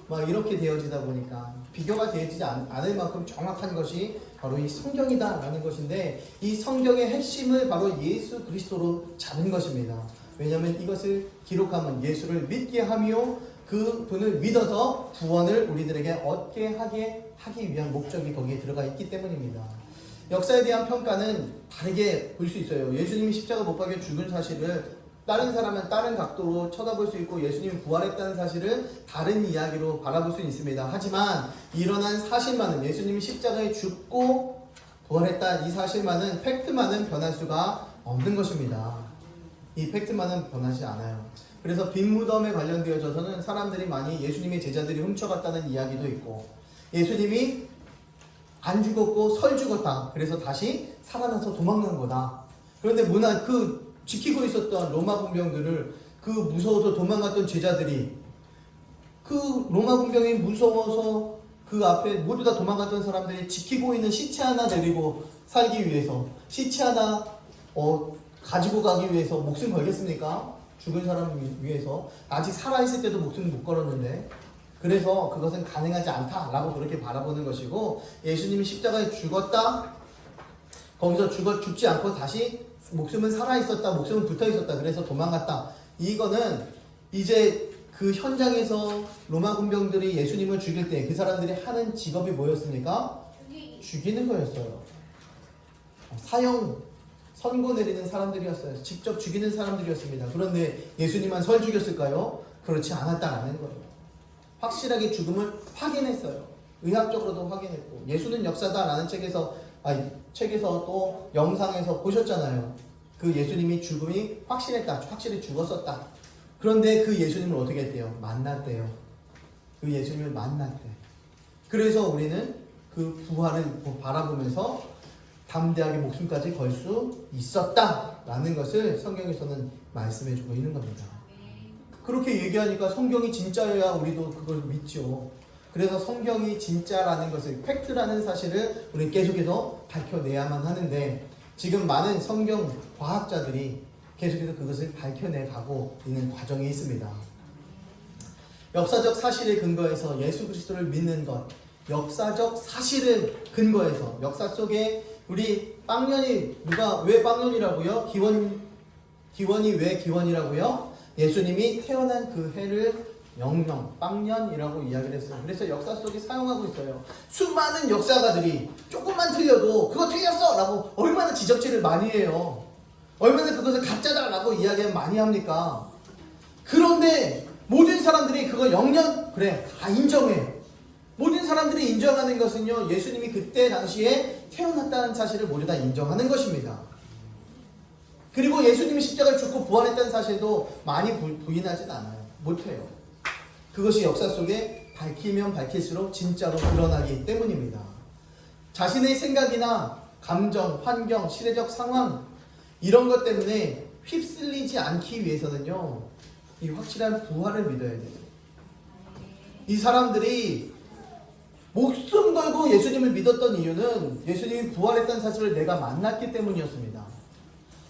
막 이렇게 되어지다 보니까 비교가 되어지지 않을 만큼 정확한 것이 바로 이 성경이다라는 것인데, 이 성경의 핵심을 바로 예수 그리스도로 잡은 것입니다. 왜냐하면 이것을 기록하면 예수를 믿게 하며 그 분을 믿어서 구원을 우리들에게 얻게 하기 위한 목적이 거기에 들어가 있기 때문입니다. 역사에 대한 평가는 다르게 볼 수 있어요. 예수님이 십자가 못 박혀 죽은 사실을 다른 사람은 다른 각도로 쳐다볼 수 있고, 예수님이 부활했다는 사실을 다른 이야기로 바라볼 수 있습니다. 하지만 일어난 사실만은, 예수님이 십자가에 죽고 부활했다, 이 사실만은, 팩트만은 변할 수가 없는 것입니다. 이 팩트만은 변하지 않아요. 그래서 빈 무덤에 관련되어져서는 사람들이 많이 예수님의 제자들이 훔쳐갔다는 이야기도 있고, 예수님이 안 죽었고 설 죽었다, 그래서 다시 살아나서 도망간 거다. 그런데 그 지키고 있었던 로마 군병들을, 그 무서워서 도망갔던 제자들이, 그 로마 군병이 무서워서 그 앞에 모두 다 도망갔던 사람들이 지키고 있는 시체 하나 데리고 살기 위해서, 시체 하나 가지고 가기 위해서 목숨 걸겠습니까? 죽은 사람을 위해서. 아직 살아있을 때도 목숨 못 걸었는데. 그래서 그것은 가능하지 않다라고 그렇게 바라보는 것이고, 예수님이 십자가에 죽었다, 거기서 죽지 않고 다시 목숨은 살아있었다, 목숨은 붙어있었다, 그래서 도망갔다, 이거는 이제 그 현장에서 로마 군병들이 예수님을 죽일 때 그 사람들이 하는 직업이 뭐였습니까? 죽이는 거였어요. 사형 선고 내리는 사람들이었어요. 직접 죽이는 사람들이었습니다. 그런데 예수님만 설 죽였을까요? 그렇지 않았다라는 거예요. 확실하게 죽음을 확인했어요. 의학적으로도 확인했고, 예수는 역사다라는 책에서 책에서 또 영상에서 보셨잖아요. 그 예수님이 죽음이 확실했다. 확실히 죽었었다. 그런데 그 예수님을 어떻게 했대요? 만났대요. 그 예수님을 만났대. 그래서 우리는 그 부활을 바라보면서 담대하게 목숨까지 걸 수 있었다라는 것을 성경에서는 말씀해주고 있는 겁니다. 그렇게 얘기하니까 성경이 진짜여야 우리도 그걸 믿죠. 그래서 성경이 진짜라는 것을, 팩트라는 사실을 우리 계속해서 밝혀내야만 하는데, 지금 많은 성경 과학자들이 계속해서 그것을 밝혀내가고 있는 과정에 있습니다. 역사적 사실에 근거해서 예수 그리스도를 믿는 것, 역사적 사실을 근거해서, 역사 속에 우리 빵년이, 왜 빵년이라고요? 기원이 왜 기원이라고요? 예수님이 태어난 그 해를 영영, 빵년이라고 이야기를 했어요. 그래서 역사 속에 사용하고 있어요. 수많은 역사가들이 조금만 틀려도 그거 틀렸어! 라고 얼마나 지적질을 많이 해요. 얼마나 그것을 가짜다라고 이야기를 많이 합니까? 그런데 모든 사람들이 그거 영년, 그래, 다 인정해. 모든 사람들이 인정하는 것은요, 예수님이 그때 당시에 태어났다는 사실을 모두 다 인정하는 것입니다. 그리고 예수님이 십자가를 죽고 부활했다는 사실도 많이 부인하진 않아요. 못해요. 그것이 역사 속에 밝히면 밝힐수록 진짜로 드러나기 때문입니다. 자신의 생각이나 감정, 환경, 시대적 상황, 이런 것 때문에 휩쓸리지 않기 위해서는요, 이 확실한 부활을 믿어야 돼요. 이 사람들이 목숨 걸고 예수님을 믿었던 이유는 예수님이 부활했다는 사실을 내가 만났기 때문이었습니다.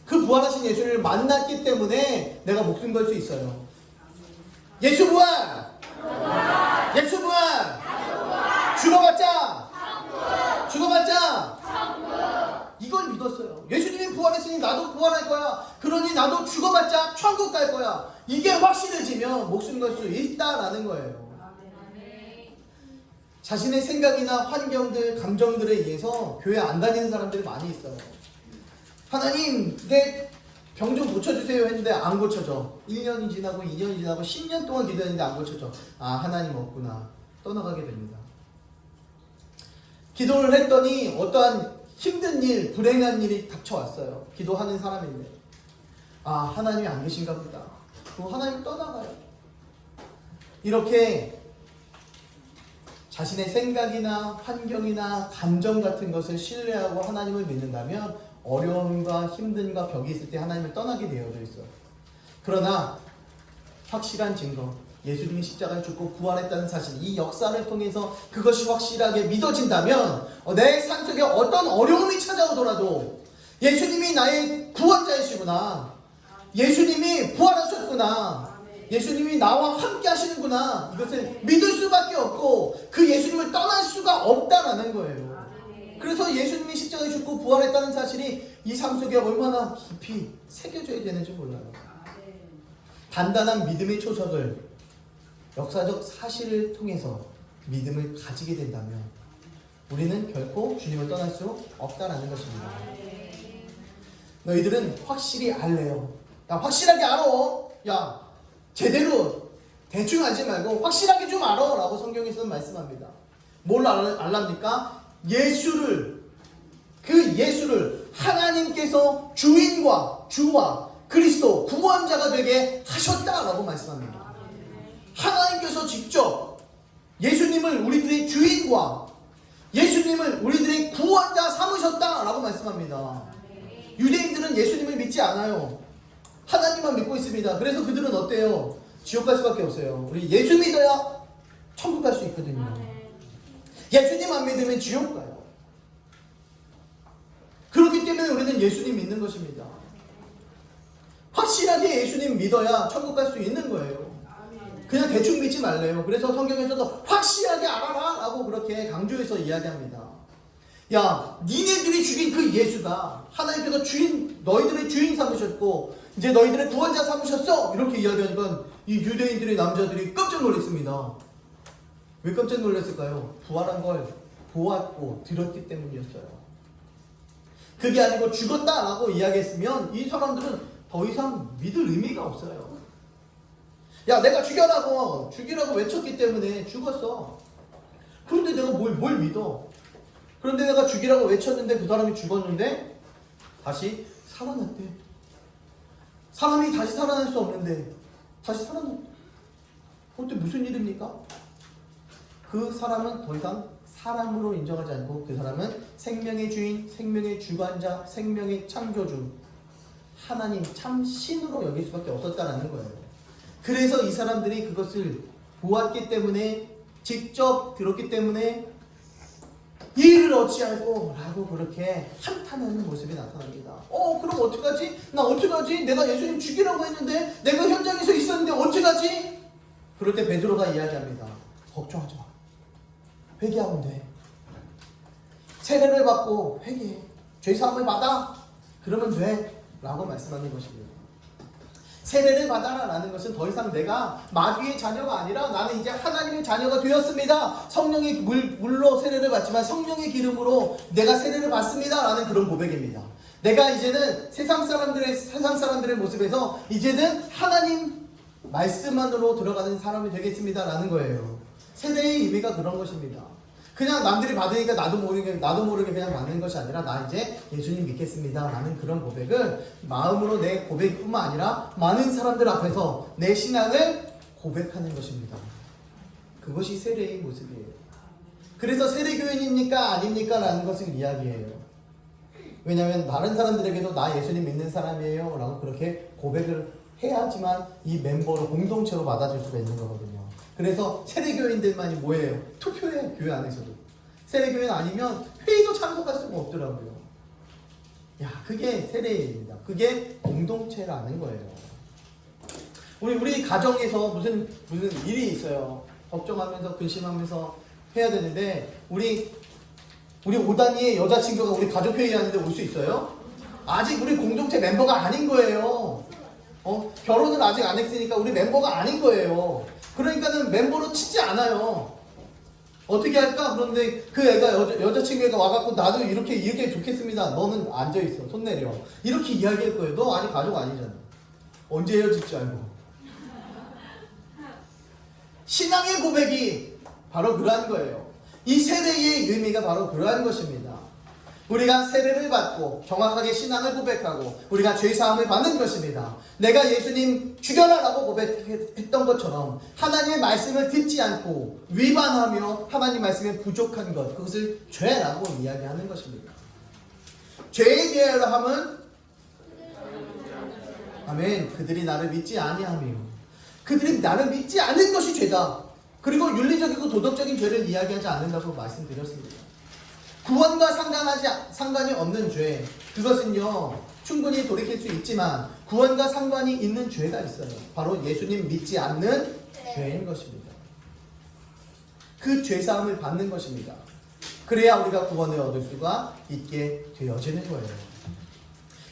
그 부활하신 예수님을 만났기 때문에 내가 목숨 걸 수 있어요. 예수 부활! 예수 부활! 죽어봤자! 이걸 믿었어요. 예수님이 부활했으니 나도 부활할 거야. 그러니 나도 죽어봤자 천국 갈 거야. 이게 확실해지면 목숨 걸 수 있다라는 거예요. 자신의 생각이나 환경들, 감정들에 의해서 교회 안 다니는 사람들이 많이 있어요. 하나님, 내 병 좀 고쳐주세요 했는데 안 고쳐져. 1년이 지나고 2년이 지나고 10년 동안 기도했는데 안 고쳐져. 아, 하나님 없구나. 떠나가게 됩니다. 기도를 했더니 어떠한 힘든 일, 불행한 일이 닥쳐왔어요. 기도하는 사람인데. 아, 하나님이 안 계신가 보다. 그럼 하나님 떠나가요. 이렇게 자신의 생각이나 환경이나 감정 같은 것을 신뢰하고 하나님을 믿는다면 어려움과 힘듦과 벽이 있을 때 하나님을 떠나게 되어져 있어요. 그러나 확실한 증거, 예수님이 십자가를 죽고 부활했다는 사실, 이 역사를 통해서 그것이 확실하게 믿어진다면 내 삶 속에 어떤 어려움이 찾아오더라도 예수님이 나의 구원자이시구나, 예수님이 부활하셨구나, 예수님이 나와 함께 하시는구나, 이것을 믿을 수밖에 없고 그 예수님을 떠날 수가 없다라는 거예요. 그래서 예수님이 십자가에 죽고 부활했다는 사실이 이 삶 속에 얼마나 깊이 새겨져야 되는지 몰라요. 단단한 믿음의 초석을, 역사적 사실을 통해서 믿음을 가지게 된다면 우리는 결코 주님을 떠날 수 없다라는 것입니다. 너희들은 확실히 알래요. 야, 확실하게 알아. 야, 제대로 대충 알지 말고 확실하게 좀 알아 라고 성경에서는 말씀합니다. 뭘 알랍니까? 그 예수를 하나님께서 주인과 주와 그리스도 구원자가 되게 하셨다라고 말씀합니다. 하나님께서 직접 예수님을 우리들의 주인과 예수님을 우리들의 구원자 삼으셨다라고 말씀합니다. 유대인들은 예수님을 믿지 않아요. 하나님만 믿고 있습니다. 그래서 그들은 어때요? 지옥 갈 수밖에 없어요. 우리 예수 믿어야 천국 갈 수 있거든요. 예수님 안 믿으면 지옥 가요. 그렇기 때문에 우리는 예수님 믿는 것입니다. 확실하게 예수님 믿어야 천국 갈 수 있는 거예요. 그냥 대충 믿지 말래요. 그래서 성경에서도 확실하게 알아라 라고 그렇게 강조해서 이야기합니다. 야, 니네들이 죽인 그 예수가 하나님께서 너희들의 주인 삼으셨고 이제 너희들의 구원자 삼으셨어, 이렇게 이야기하니까 이 유대인들의 남자들이 깜짝 놀랐습니다. 왜 깜짝 놀랐을까요? 부활한 걸 보았고 들었기 때문이었어요. 그게 아니고 죽었다라고 이야기했으면 이 사람들은 더 이상 믿을 의미가 없어요. 야, 내가 죽이라고 외쳤기 때문에 죽었어. 그런데 내가 뭘 믿어? 그런데 내가 죽이라고 외쳤는데 그 사람이 죽었는데 다시 살아났대. 사람이 다시 살아날 수 없는데 다시 살아났대. 그때 무슨 일입니까? 그 사람은 더 이상 사람으로 인정하지 않고 그 사람은 생명의 주인, 생명의 주관자, 생명의 창조주 하나님 참 신으로 여길 수밖에 없었다라는 거예요. 그래서 이 사람들이 그것을 보았기 때문에 직접 들었기 때문에 이를 어찌할꼬 라고 그렇게 한탄하는 모습이 나타납니다. 그럼 어떡하지? 나 어떡하지? 내가 예수님 죽이라고 했는데 내가 현장에서 있었는데 어떡하지? 그럴 때 베드로가 이야기합니다. 걱정하지 마. 회개하면 돼. 세례를 받고 회개해. 죄사함을 받아. 그러면 돼. 라고 말씀하는 것입니다. 세례를 받아라 라는 것은 더 이상 내가 마귀의 자녀가 아니라 나는 이제 하나님의 자녀가 되었습니다. 성령의 물로 세례를 받지만 성령의 기름으로 내가 세례를 받습니다 라는 그런 고백입니다. 내가 이제는 세상 사람들의 모습에서 이제는 하나님 말씀만으로 들어가는 사람이 되겠습니다 라는 거예요. 세례의 의미가 그런 것입니다. 그냥 남들이 받으니까 나도 모르게 그냥 받는 것이 아니라 나 이제 예수님 믿겠습니다 라는 그런 고백을 마음으로 내 고백뿐만 아니라 많은 사람들 앞에서 내 신앙을 고백하는 것입니다. 그것이 세례의 모습이에요. 그래서 세례교인입니까 아닙니까 라는 것을 이야기해요. 왜냐하면 다른 사람들에게도 나 예수님 믿는 사람이에요 라고 그렇게 고백을 해야지만 이 멤버로 공동체로 받아줄 수가 있는 거거든요. 그래서 세례교인들만이 뭐예요? 투표해. 교회 안에서도 세례교인 아니면 회의도 참석할 수가 없더라고요. 그게 세례입니다. 그게 공동체라는 거예요. 우리 가정에서 무슨 일이 있어요. 걱정하면서 근심하면서 해야 되는데 우리 5단위의 여자친구가 우리 가족 회의하는데 올 수 있어요? 아직 우리 공동체 멤버가 아닌 거예요. 결혼을 아직 안 했으니까 우리 멤버가 아닌 거예요. 그러니까는 멤버로 치지 않아요. 어떻게 할까? 그런데 그 애가 여자친구가 와갖고 나도 이렇게 좋겠습니다. 너는 앉아있어. 손 내려. 이렇게 이야기할 거예요. 너 아니 가족 아니잖아. 언제 헤어질 줄 알고. 신앙의 고백이 바로 그러한 거예요. 이 세례의 의미가 바로 그러한 것입니다. 우리가 세례를 받고 정확하게 신앙을 고백하고 우리가 죄사함을 받는 것입니다. 내가 예수님 죽여라 라고 고백했던 것처럼 하나님의 말씀을 듣지 않고 위반하며 하나님 말씀에 부족한 것, 그것을 죄라고 이야기하는 것입니다. 죄에 대하여 함은 아멘. 그들이 나를 믿지 아니하며 그들이 나를 믿지 않는 것이 죄다. 그리고 윤리적이고 도덕적인 죄를 이야기하지 않는다고 말씀드렸습니다. 구원과 상관이 없는 죄, 그것은요 충분히 돌이킬 수 있지만 구원과 상관이 있는 죄가 있어요. 바로 예수님 믿지 않는 죄인 것입니다. 그 죄사함을 받는 것입니다. 그래야 우리가 구원을 얻을 수가 있게 되어지는 거예요.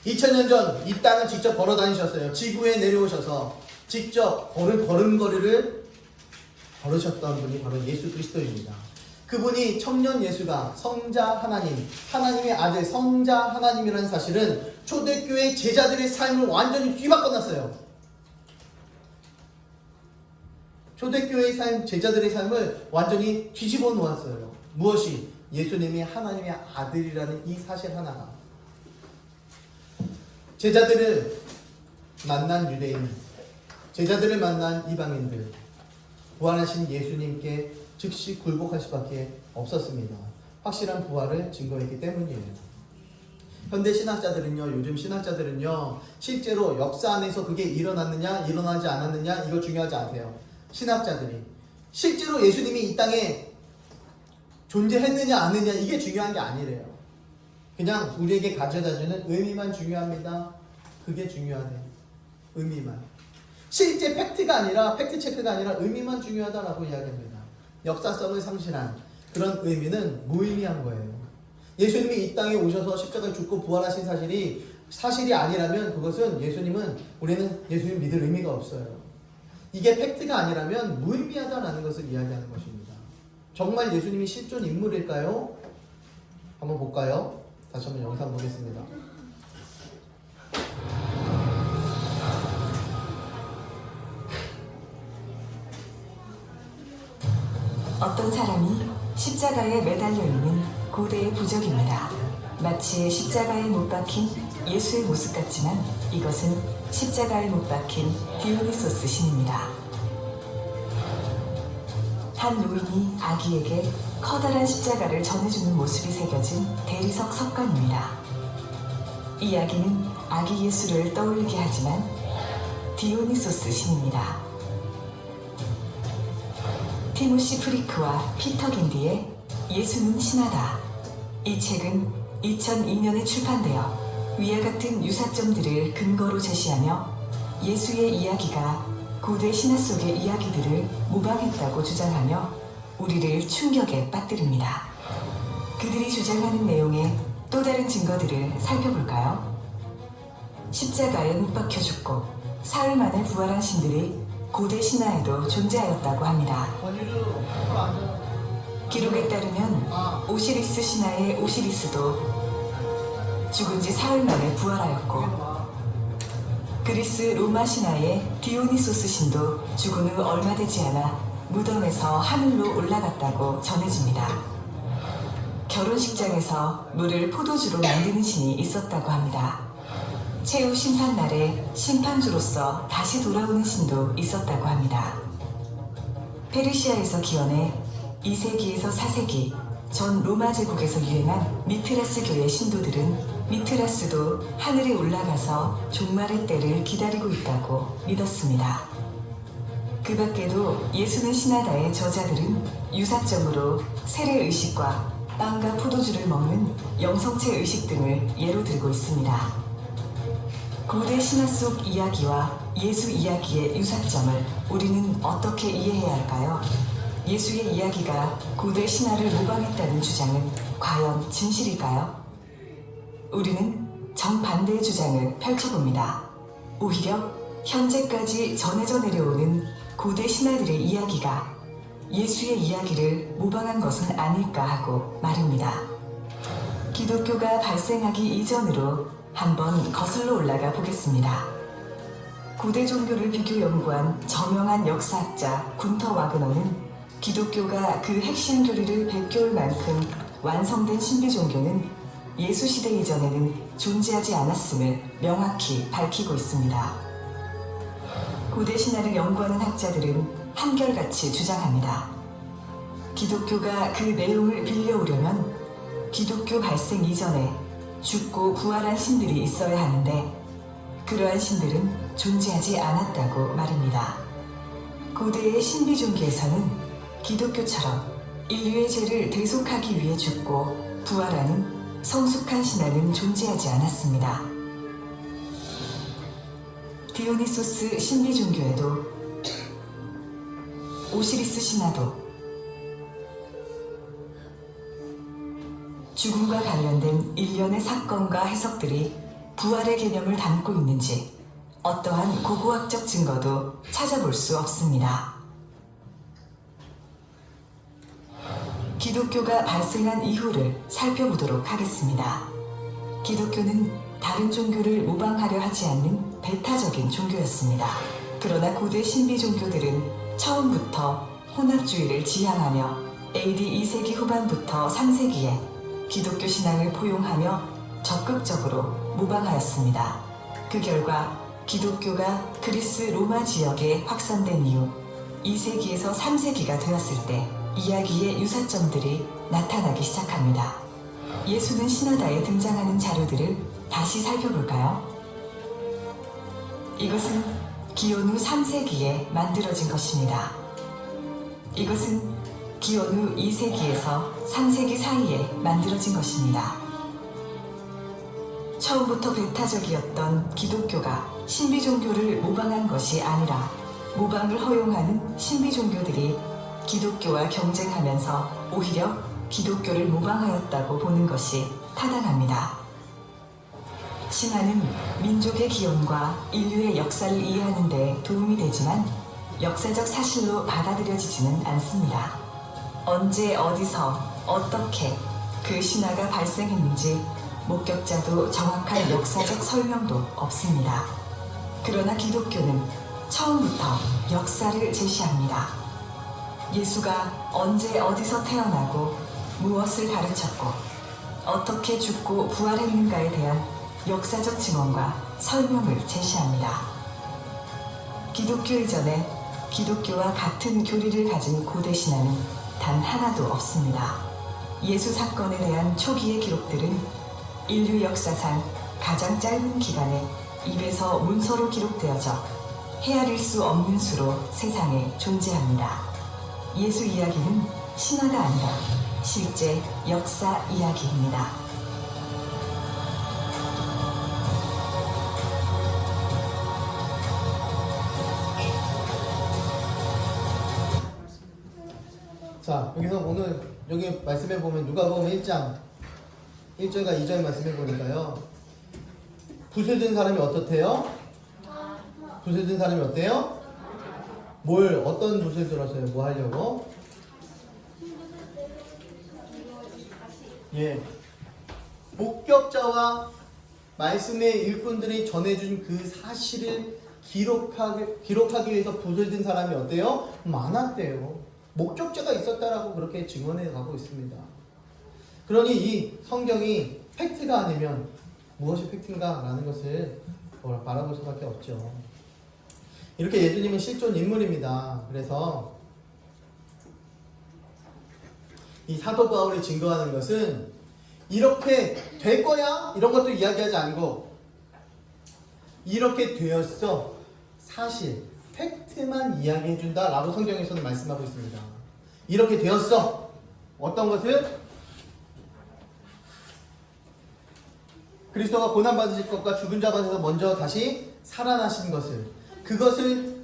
2000년 전 이 땅을 직접 걸어 다니셨어요. 지구에 내려오셔서 직접 걸음걸이를 걸으셨던 분이 바로 예수 그리스도입니다. 그분이 청년 예수가 성자 하나님, 하나님의 아들 성자 하나님이라는 사실은 초대교회 제자들의 삶을 완전히 뒤바꿔놨어요. 초대교회의 삶, 제자들의 삶을 완전히 뒤집어 놓았어요. 무엇이? 예수님이 하나님의 아들이라는 이 사실 하나가. 제자들을 만난 유대인, 제자들을 만난 이방인들, 부활하신 예수님께 즉시 굴복할 수밖에 없었습니다. 확실한 부활을 증거했기 때문이에요. 현대 신학자들은요, 요즘 신학자들은요, 실제로 역사 안에서 그게 일어났느냐, 일어나지 않았느냐, 이거 중요하지 않대요. 신학자들이 실제로 예수님이 이 땅에 존재했느냐, 안 했느냐, 이게 중요한 게 아니래요. 그냥 우리에게 가져다주는 의미만 중요합니다. 그게 중요하대. 의미만. 실제 팩트가 아니라, 팩트체크가 아니라 의미만 중요하다라고 이야기합니다. 역사성을 상실한 그런 의미는 무의미한 거예요. 예수님이 이 땅에 오셔서 십자가에 죽고 부활하신 사실이 아니라면 우리는 예수님 믿을 의미가 없어요. 이게 팩트가 아니라면 무의미하다라는 것을 이야기하는 것입니다. 정말 예수님이 실존 인물일까요? 한번 볼까요? 다시 한번 영상 보겠습니다. 어떤 사람이 십자가에 매달려 있는 고대의 부적입니다. 마치 십자가에 못 박힌 예수의 모습 같지만 이것은 십자가에 못 박힌 디오니소스 신입니다. 한 노인이 아기에게 커다란 십자가를 전해주는 모습이 새겨진 대리석 석관입니다. 이 아기는 아기 예수를 떠올리게 하지만 디오니소스 신입니다. 티모시 프리크와 피터 긴디의 예수는 신하다. 이 책은 2002년에 출판되어 위와 같은 유사점들을 근거로 제시하며 예수의 이야기가 고대 신화 속의 이야기들을 모방했다고 주장하며 우리를 충격에 빠뜨립니다. 그들이 주장하는 내용의 또 다른 증거들을 살펴볼까요? 십자가에 못 박혀 죽고 사흘 만에 부활한 신들이 고대 신화에도 존재하였다고 합니다. 권유주 앞으로 앉아. 기록에 따르면 오시리스 신화의 오시리스도 죽은 지 사흘 만에 부활하였고 그리스 로마 신화의 디오니소스 신도 죽은 후 얼마 되지 않아 무덤에서 하늘로 올라갔다고 전해집니다. 결혼식장에서 물을 포도주로 만드는 신이 있었다고 합니다. 최후 심판날에 심판주로서 다시 돌아오는 신도 있었다고 합니다. 페르시아에서 기원해 2세기에서 4세기 전 로마 제국에서 유행한 미트라스 교의 신도들은 미트라스도 하늘에 올라가서 종말의 때를 기다리고 있다고 믿었습니다. 그 밖에도 예수는 신하다의 저자들은 유사점으로 세례 의식과 빵과 포도주를 먹는 영성체 의식 등을 예로 들고 있습니다. 고대 신화 속 이야기와 예수 이야기의 유사점을 우리는 어떻게 이해해야 할까요? 예수의 이야기가 고대 신화를 모방했다는 주장은 과연 진실일까요? 우리는 정반대의 주장을 펼쳐봅니다. 오히려 현재까지 전해져 내려오는 고대 신화들의 이야기가 예수의 이야기를 모방한 것은 아닐까 하고 말입니다. 기독교가 발생하기 이전으로 한번 거슬러 올라가 보겠습니다. 고대 종교를 비교 연구한 저명한 역사학자 군터 와그너는 기독교가 그 핵심 교리를 베껴올 만큼 완성된 신비 종교는 예수 시대 이전에는 존재하지 않았음을 명확히 밝히고 있습니다. 고대 신화를 연구하는 학자들은 한결같이 주장합니다. 기독교가 그 내용을 빌려오려면 기독교 발생 이전에 죽고 부활한 신들이 있어야 하는데 그러한 신들은 존재하지 않았다고 말입니다. 고대의 신비 종교에서는 기독교처럼 인류의 죄를 대속하기 위해 죽고 부활하는 성숙한 신화는 존재하지 않았습니다. 디오니소스 신비 종교에도 오시리스 신화도 죽음과 관련된 일련의 사건과 해석들이 부활의 개념을 담고 있는지 어떠한 고고학적 증거도 찾아볼 수 없습니다. 기독교가 발생한 이후를 살펴보도록 하겠습니다. 기독교는 다른 종교를 모방하려 하지 않는 배타적인 종교였습니다. 그러나 고대 신비 종교들은 처음부터 혼합주의를 지향하며 AD 2세기 후반부터 3세기에 기독교 신앙을 포용하며 적극적으로 모방하였습니다. 그 결과 기독교가 그리스 로마 지역에 확산된 이후 2세기에서 3세기가 되었을 때 이야기의 유사점들이 나타나기 시작합니다. 예수는 신하다에 등장하는 자료들을 다시 살펴볼까요? 이것은 기원 후 3세기에 만들어진 것입니다. 이것은 기원 후 2세기에서 3세기 사이에 만들어진 것입니다. 처음부터 배타적이었던 기독교가 신비 종교를 모방한 것이 아니라 모방을 허용하는 신비 종교들이 기독교와 경쟁하면서 오히려 기독교를 모방하였다고 보는 것이 타당합니다. 신화는 민족의 기원과 인류의 역사를 이해하는 데 도움이 되지만 역사적 사실로 받아들여지지는 않습니다. 언제 어디서 어떻게 그 신화가 발생했는지 목격자도 정확한 역사적 설명도 없습니다. 그러나 기독교는 처음부터 역사를 제시합니다. 예수가 언제 어디서 태어나고 무엇을 가르쳤고 어떻게 죽고 부활했는가에 대한 역사적 증언과 설명을 제시합니다. 기독교 이전에 기독교와 같은 교리를 가진 고대 신화는 단 하나도 없습니다. 예수 사건에 대한 초기의 기록들은 인류 역사상 가장 짧은 기간에 입에서 문서로 기록되어져 헤아릴 수 없는 수로 세상에 존재합니다. 예수 이야기는 신화가 아니라 실제 역사 이야기입니다. 자, 여기서 오늘 여기 말씀해 보면 누가복음 1장 1절과 2절 말씀해 보니까요. 붓을 든 사람이 어떻대요? 붓을 든 사람이 어때요? 어떤 붓을 들었어요? 뭐 하려고? 예. 목격자와 말씀의 일꾼들이 전해준 그 사실을 기록하기 위해서 붓을 든 사람이 어때요? 많았대요. 목격자가 있었다라고 그렇게 증언해 가고 있습니다. 그러니 이 성경이 팩트가 아니면 무엇이 팩트인가 라는 것을 바라볼 수밖에 없죠. 이렇게 예수님은 실존 인물입니다. 그래서 이 사도 바울이 증거하는 것은 이렇게 될 거야? 이런 것도 이야기하지 않고 이렇게 되었어. 사실 팩트만 이야기해준다 라고 성경에서는 말씀하고 있습니다. 이렇게 되었어. 어떤 것을? 그리스도가 고난받으실 것과 죽은 자 가운데서 먼저 다시 살아나신 것을, 그것을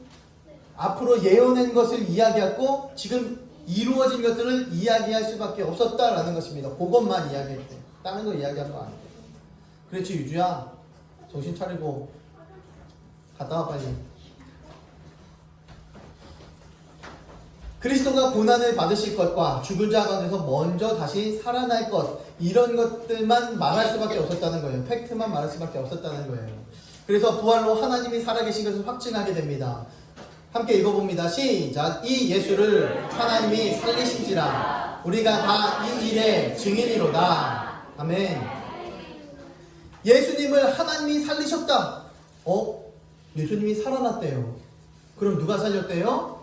앞으로 예언한 것을 이야기하고 지금 이루어진 것들을 이야기할 수밖에 없었다라는 것입니다. 그것만 이야기할 때. 다른 거 이야기한 거 아니에요. 그렇지 유주야, 정신 차리고 갔다 와 빨리. 그리스도가 고난을 받으실 것과 죽은 자 가운데서 먼저 다시 살아날 것, 이런 것들만 말할 수밖에 없었다는 거예요. 팩트만 말할 수밖에 없었다는 거예요. 그래서 부활로 하나님이 살아계신 것을 확증하게 됩니다. 함께 읽어봅니다. 시작. 이 예수를 하나님이 살리신지라 우리가 다 이 일의 증인이로다. 아멘. 예수님을 하나님이 살리셨다. 예수님이 살아났대요. 그럼 누가 살렸대요?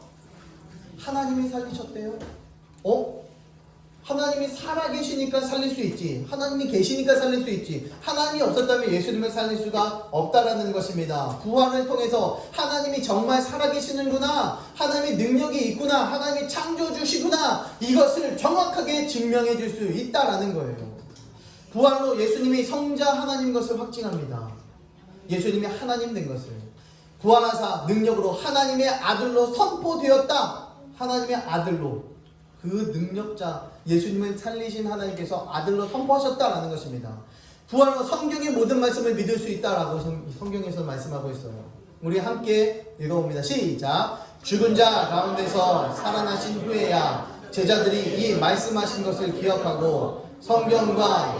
하나님이 살리셨대요. 하나님이 살아계시니까 살릴 수 있지. 하나님이 계시니까 살릴 수 있지. 하나님이 없었다면 예수님을 살릴 수가 없다라는 것입니다. 부활을 통해서 하나님이 정말 살아계시는구나, 하나님의 능력이 있구나, 하나님이 창조주시구나, 이것을 정확하게 증명해 줄 수 있다라는 거예요. 부활로 예수님이 성자 하나님 것을 확증합니다. 예수님이 하나님 된 것을 부활하사 능력으로 하나님의 아들로 선포되었다. 하나님의 아들로, 그 능력자 예수님을 살리신 하나님께서 아들로 선포하셨다라는 것입니다. 부활로 성경의 모든 말씀을 믿을 수 있다라고 성경에서 말씀하고 있어요. 우리 함께 읽어봅니다. 시작. 죽은 자 가운데서 살아나신 후에야 제자들이 이 말씀하신 것을 기억하고 성경과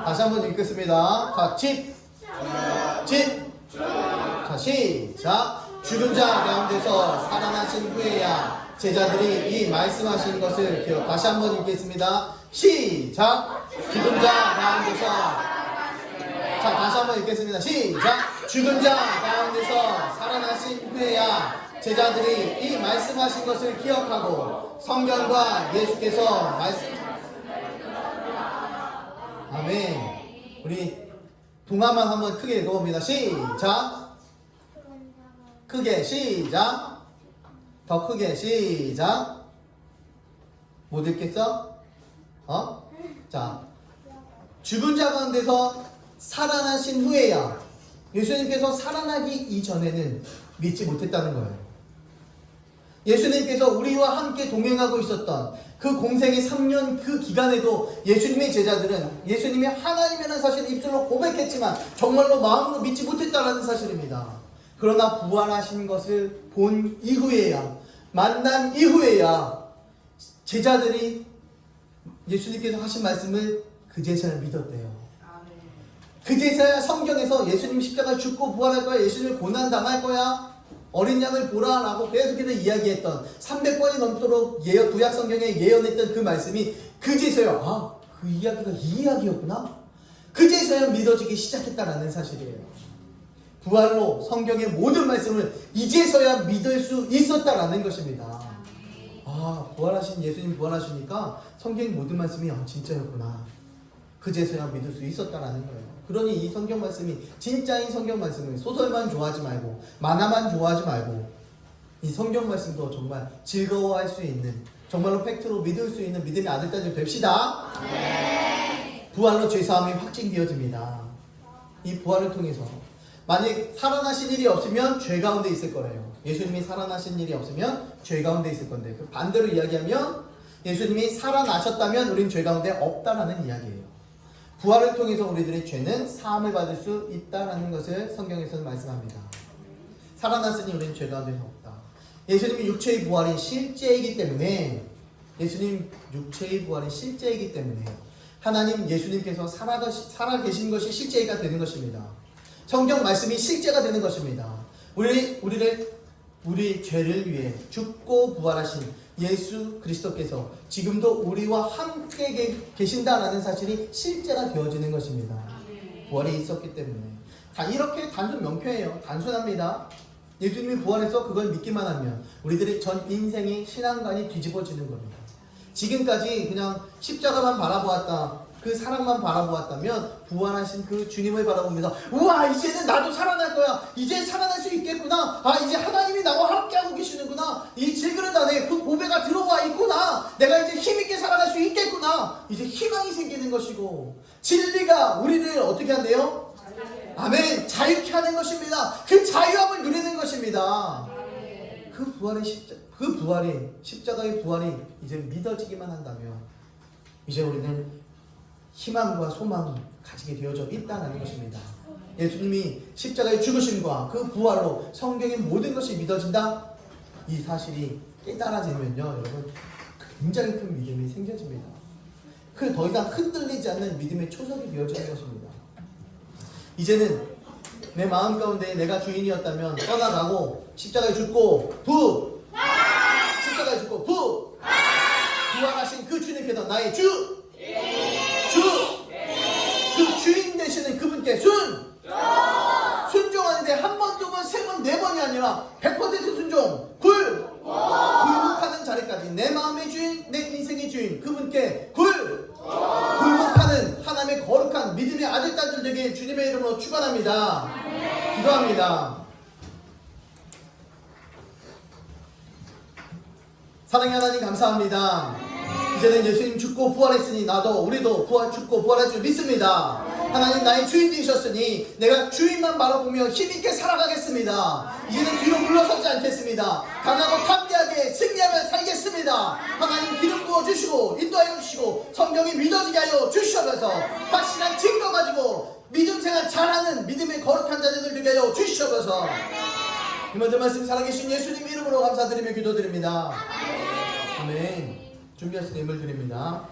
다시 한번 읽겠습니다. 자, 자, 시작. 죽은 자 가운데서 살아나신 후에야 제자들이 이 말씀하신 것을 기억. 다시 한번 읽겠습니다. 시작. 죽은 자 가운데서. 자, 다시 한번 읽겠습니다. 시작. 죽은 자 가운데서 살아나신 후에야 제자들이 이 말씀하신 것을 기억하고 성경과 예수께서 말씀. 아멘. 우리 동화만 한번 크게 읽어봅니다. 시작. 크게 시작. 더 크게 시작. 못 읽겠어? 자, 죽은 자 가운데서 살아나신 후에야, 예수님께서 살아나기 이전에는 믿지 못했다는 거예요. 예수님께서 우리와 함께 동행하고 있었던 그 공생의 3년 그 기간에도 예수님의 제자들은 예수님이 하나님이라는 사실을 입술로 고백했지만 정말로 마음으로 믿지 못했다는 사실입니다. 그러나 부활하신 것을 본 이후에야, 만난 이후에야 제자들이 예수님께서 하신 말씀을 그제서야 믿었대요. 그제서야 성경에서 예수님 십자가 죽고 부활할 거야, 예수님을 고난당할 거야, 어린 양을 보라라고 계속해서 이야기했던 300번이 넘도록 구약 성경에 예언했던 그 말씀이 그제서야 그 이야기가 이 이야기였구나. 그제서야 믿어지기 시작했다라는 사실이에요. 부활로 성경의 모든 말씀을 이제서야 믿을 수 있었다라는 것입니다. 부활하신 예수님 부활하시니까 성경의 모든 말씀이 진짜였구나. 그제서야 믿을 수 있었다라는 거예요. 그러니 이 성경 말씀이 진짜인 성경 말씀을 소설만 좋아하지 말고 만화만 좋아하지 말고 이 성경 말씀도 정말 즐거워할 수 있는 정말로 팩트로 믿을 수 있는 믿음의 아들딸들 됩시다. 부활로 죄사함이 확증되어집니다. 이 부활을 통해서 만약 살아나신 일이 없으면 죄 가운데 있을 거예요. 예수님이 살아나신 일이 없으면 죄 가운데 있을 건데 그 반대로 이야기하면 예수님이 살아나셨다면 우린 죄 가운데 없다라는 이야기예요. 부활을 통해서 우리들의 죄는 사함을 받을 수 있다라는 것을 성경에서는 말씀합니다. 살아났으니 우리는 죄 가운데서 없다. 예수님이 육체의 부활이 실제이기 때문에 하나님 예수님께서 살아 계신 것이 실제가 되는 것입니다. 성경 말씀이 실제가 되는 것입니다. 우리 죄를 위해 죽고 부활하신 예수 그리스도께서 지금도 우리와 함께 계신다라는 사실이 실제가 되어지는 것입니다. 부활이 있었기 때문에. 이렇게 명쾌해요. 단순합니다. 예수님이 부활해서 그걸 믿기만 하면 우리들의 전 인생의 신앙관이 뒤집어지는 겁니다. 지금까지 그냥 십자가만 바라보았다. 그 사랑만 바라보았다면 부활하신 그 주님을 바라보면서 우와 이제는 나도 살아날 거야. 이제 살아날 수 있겠구나. 이제 하나님이 나와 함께하고 계시는구나. 이 질그릇 안에 그 보배가 들어와 있구나. 내가 이제 힘있게 살아갈 수 있겠구나. 이제 희망이 생기는 것이고 진리가 우리를 어떻게 한대요? 아멘. 자유케 하는 것입니다. 그 자유함을 누리는 것입니다. 그 부활이 십자가의 부활이 이제 믿어지기만 한다면 이제 우리는 희망과 소망을 가지게 되어져 있다는 것입니다. 예수님이 십자가의 죽으심과 그 부활로 성경의 모든 것이 믿어진다. 이 사실이 깨달아지면요, 여러분 굉장히 큰 믿음이 생겨집니다. 더 이상 흔들리지 않는 믿음의 초석이 되어지는 것입니다. 이제는 내 마음 가운데 내가 주인이었다면 떠나가고 십자가에 죽고 부활하신 그 주님께서 나의 그 주인 되시는 그분께 순종하는데 한 번, 두 번, 세 번, 네 번이 아니라 100% 순종, 굴복하는 자리까지 내 마음의 주인, 내 인생의 주인 그분께 굴복하는 하나님의 거룩한 믿음의 아들딸들 되게 주님의 이름으로 축원합니다. 기도합니다. 사랑의 하나님 감사합니다. 이제는 예수님 죽고 부활했으니 우리도 죽고 부활할 줄 믿습니다. 하나님 나의 주인 되셨으니 내가 주인만 바라보며 힘있게 살아가겠습니다. 이제는 뒤로 물러서지 않겠습니다. 강하고 담대하게 승리하며 살겠습니다. 하나님 기름 부어주시고 인도하여 주시고 성경이 믿어지게 하여 주시옵소서. 확실한 증거 가지고 믿음 생활 잘하는 믿음의 거룩한 자녀들 되게 하여 주시옵소서. 이 모든 말씀 살아계신 예수님 이름으로 감사드리며 기도드립니다. 아멘. 준비하신 예물 드립니다.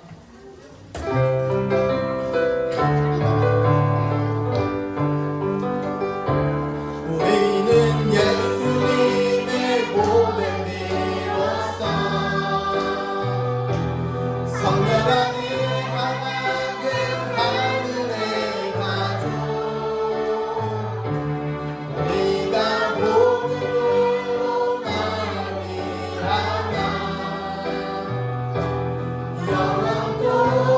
우리는 예수님의 몸에 미워서 성령하는 하나님 하늘에 가죠. 우리가 몸으로 마음이 하나 영원토록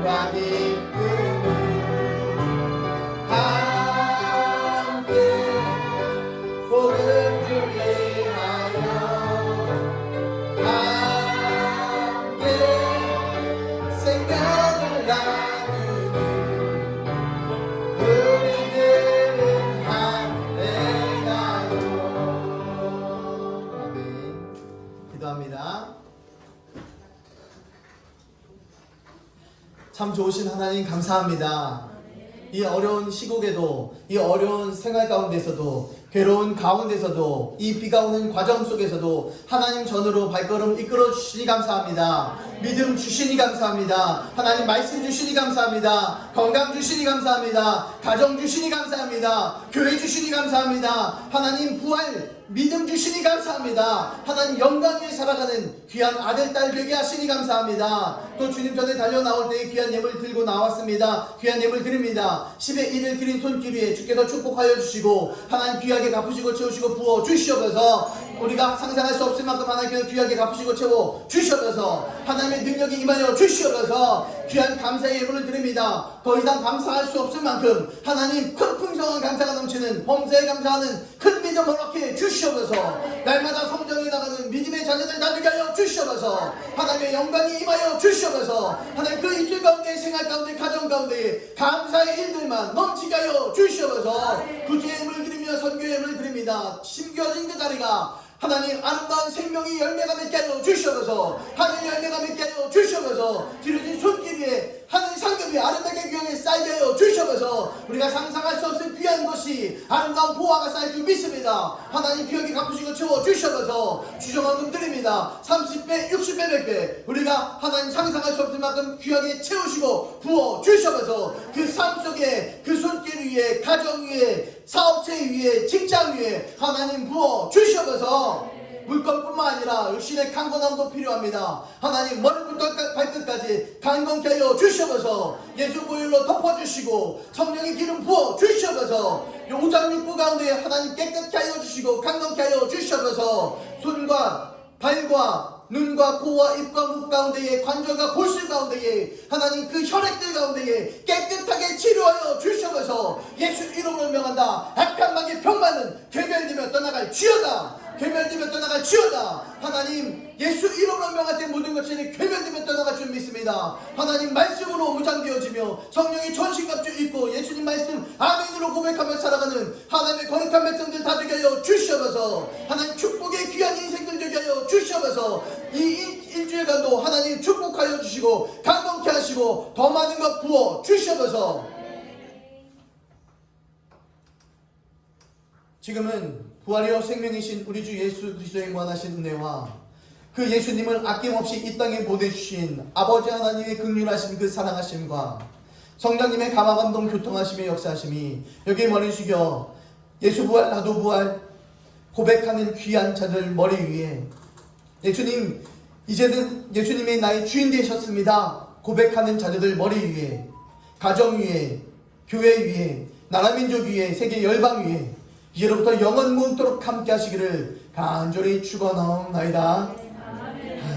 기쁨과 기쁨을 함께 복을 누리하여 함께 생명을 나누는 우리들은 함께가요. 아멘. 기도합니다. 참 좋으신 하나님 감사합니다. 이 어려운 시국에도, 이 어려운 생활 가운데서도, 괴로운 가운데서도, 이 비가 오는 과정 속에서도 하나님 전으로 발걸음 이끌어 주시니 감사합니다. 믿음 주시니 감사합니다. 하나님 말씀 주시니 감사합니다. 건강 주시니 감사합니다. 가정 주시니 감사합니다. 교회 주시니 감사합니다. 하나님 부활 믿음 주시니 감사합니다. 하나님 영광 위에 살아가는 귀한 아들 딸 되게 하시니 감사합니다. 또 주님 전에 달려 나올 때에 귀한 예물 들고 나왔습니다. 귀한 예물 드립니다. 10의 1을 드린 손길 위에 주께서 축복하여 주시고 하나님 귀하게 갚으시고 채우시고 부어 주시옵소서. 우리가 상상할 수 없을 만큼 하나님께서 귀하게 갚으시고 채워 주시옵소서. 하나님의 능력이 임하여 주시옵소서. 귀한 감사의 예물을 드립니다. 더 이상 감사할 수 없을 만큼 하나님 큰 풍성한 감사가 넘치는 범사에 감사하는 큰 믿음 허락해 주시옵소서. 날마다 성장해 나가는 믿음의 자녀들 나누게 하여 주시옵소서. 하나님의 영광이 임하여 주시옵소서. 하나님 그 입술 가운데 생활 가운데 가정 가운데 감사의 일들만 넘치게 하여 주시옵소서. 구주의 예물을 드리며 선교의 예물을 드립니다. 심겨진 그 자리가 하나님 아름다운 생명이 열매가 맺게 하여 주시옵소서. 하늘 열매가 맺게 하여 주시옵소서. 들어진 손길 위에 하늘 상급이 아름답게 귀하게 쌓이게 하여 주시옵소서. 우리가 상상할 수 없을 귀한 것이 아름다운 보화가 쌓일 줄 믿습니다. 하나님 귀하게 갚으시고 채워 주시옵소서. 주정만큼 드립니다. 30배 60배 100배 우리가 하나님 상상할 수 없을 만큼 귀하게 채우시고 부어 주시옵소서. 그 삶 속에 그 손길 위에 가정 위에 사업체 위에 직장 위에 하나님 부어 주시옵소서. 물건뿐만 아니라 육신의 강건함도 필요합니다. 하나님 머리부터 발끝까지 강건케 하여 주시옵소서. 예수 보혈로 덮어주시고 성령의 기름 부어 주시옵소서. 오장육부 가운데 하나님 깨끗게 하여 주시고 강건케 하여 주시옵소서. 손과 발과 눈과 코와 입과 목 가운데에 관절과 골수 가운데에 하나님 그 혈액들 가운데에 깨끗하게 치료하여 주시옵소서. 예수 이름으로 명한다. 악한 마귀 병만은 괴멸되며 떠나갈 지어다. 괴멸되며 떠나갈 지어다. 하나님 예수 이름으로 명할 때 모든 것이 괴멸되며 떠나갈 줄 믿습니다. 하나님 말씀으로 무장되어지며 성령의 전신갑주 입고 예수님 말씀 아멘으로 고백하며 살아가는 하나님의 거룩한 백성들 다 되게 하여 주시옵소서. 하나님 축복의 귀한 인생들 되게 하여 주시옵소서. 이 일주일간도 하나님 축복하여 주시고 강건케 하시고 더 많은 것 부어 주시옵소서. 지금은 부활이요 생명이신 우리 주 예수 그리스도의 무한하신 은혜와 그 예수님을 아낌없이 이 땅에 보내주신 아버지 하나님의 긍휼하신 그 사랑하심과 성령님의 감화감동 교통하심의 역사하심이 여기에 머리 숙여 예수 부활 나도 부활 고백하는 귀한 자들 머리 위에 예수님 이제는 예수님이 나의 주인 되셨습니다 고백하는 자들 머리 위에 가정 위에 교회 위에 나라 민족 위에 세계 열방 위에 이제로부터 영원 무궁토록 함께 하시기를 간절히 축원하옵나이다.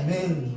아멘.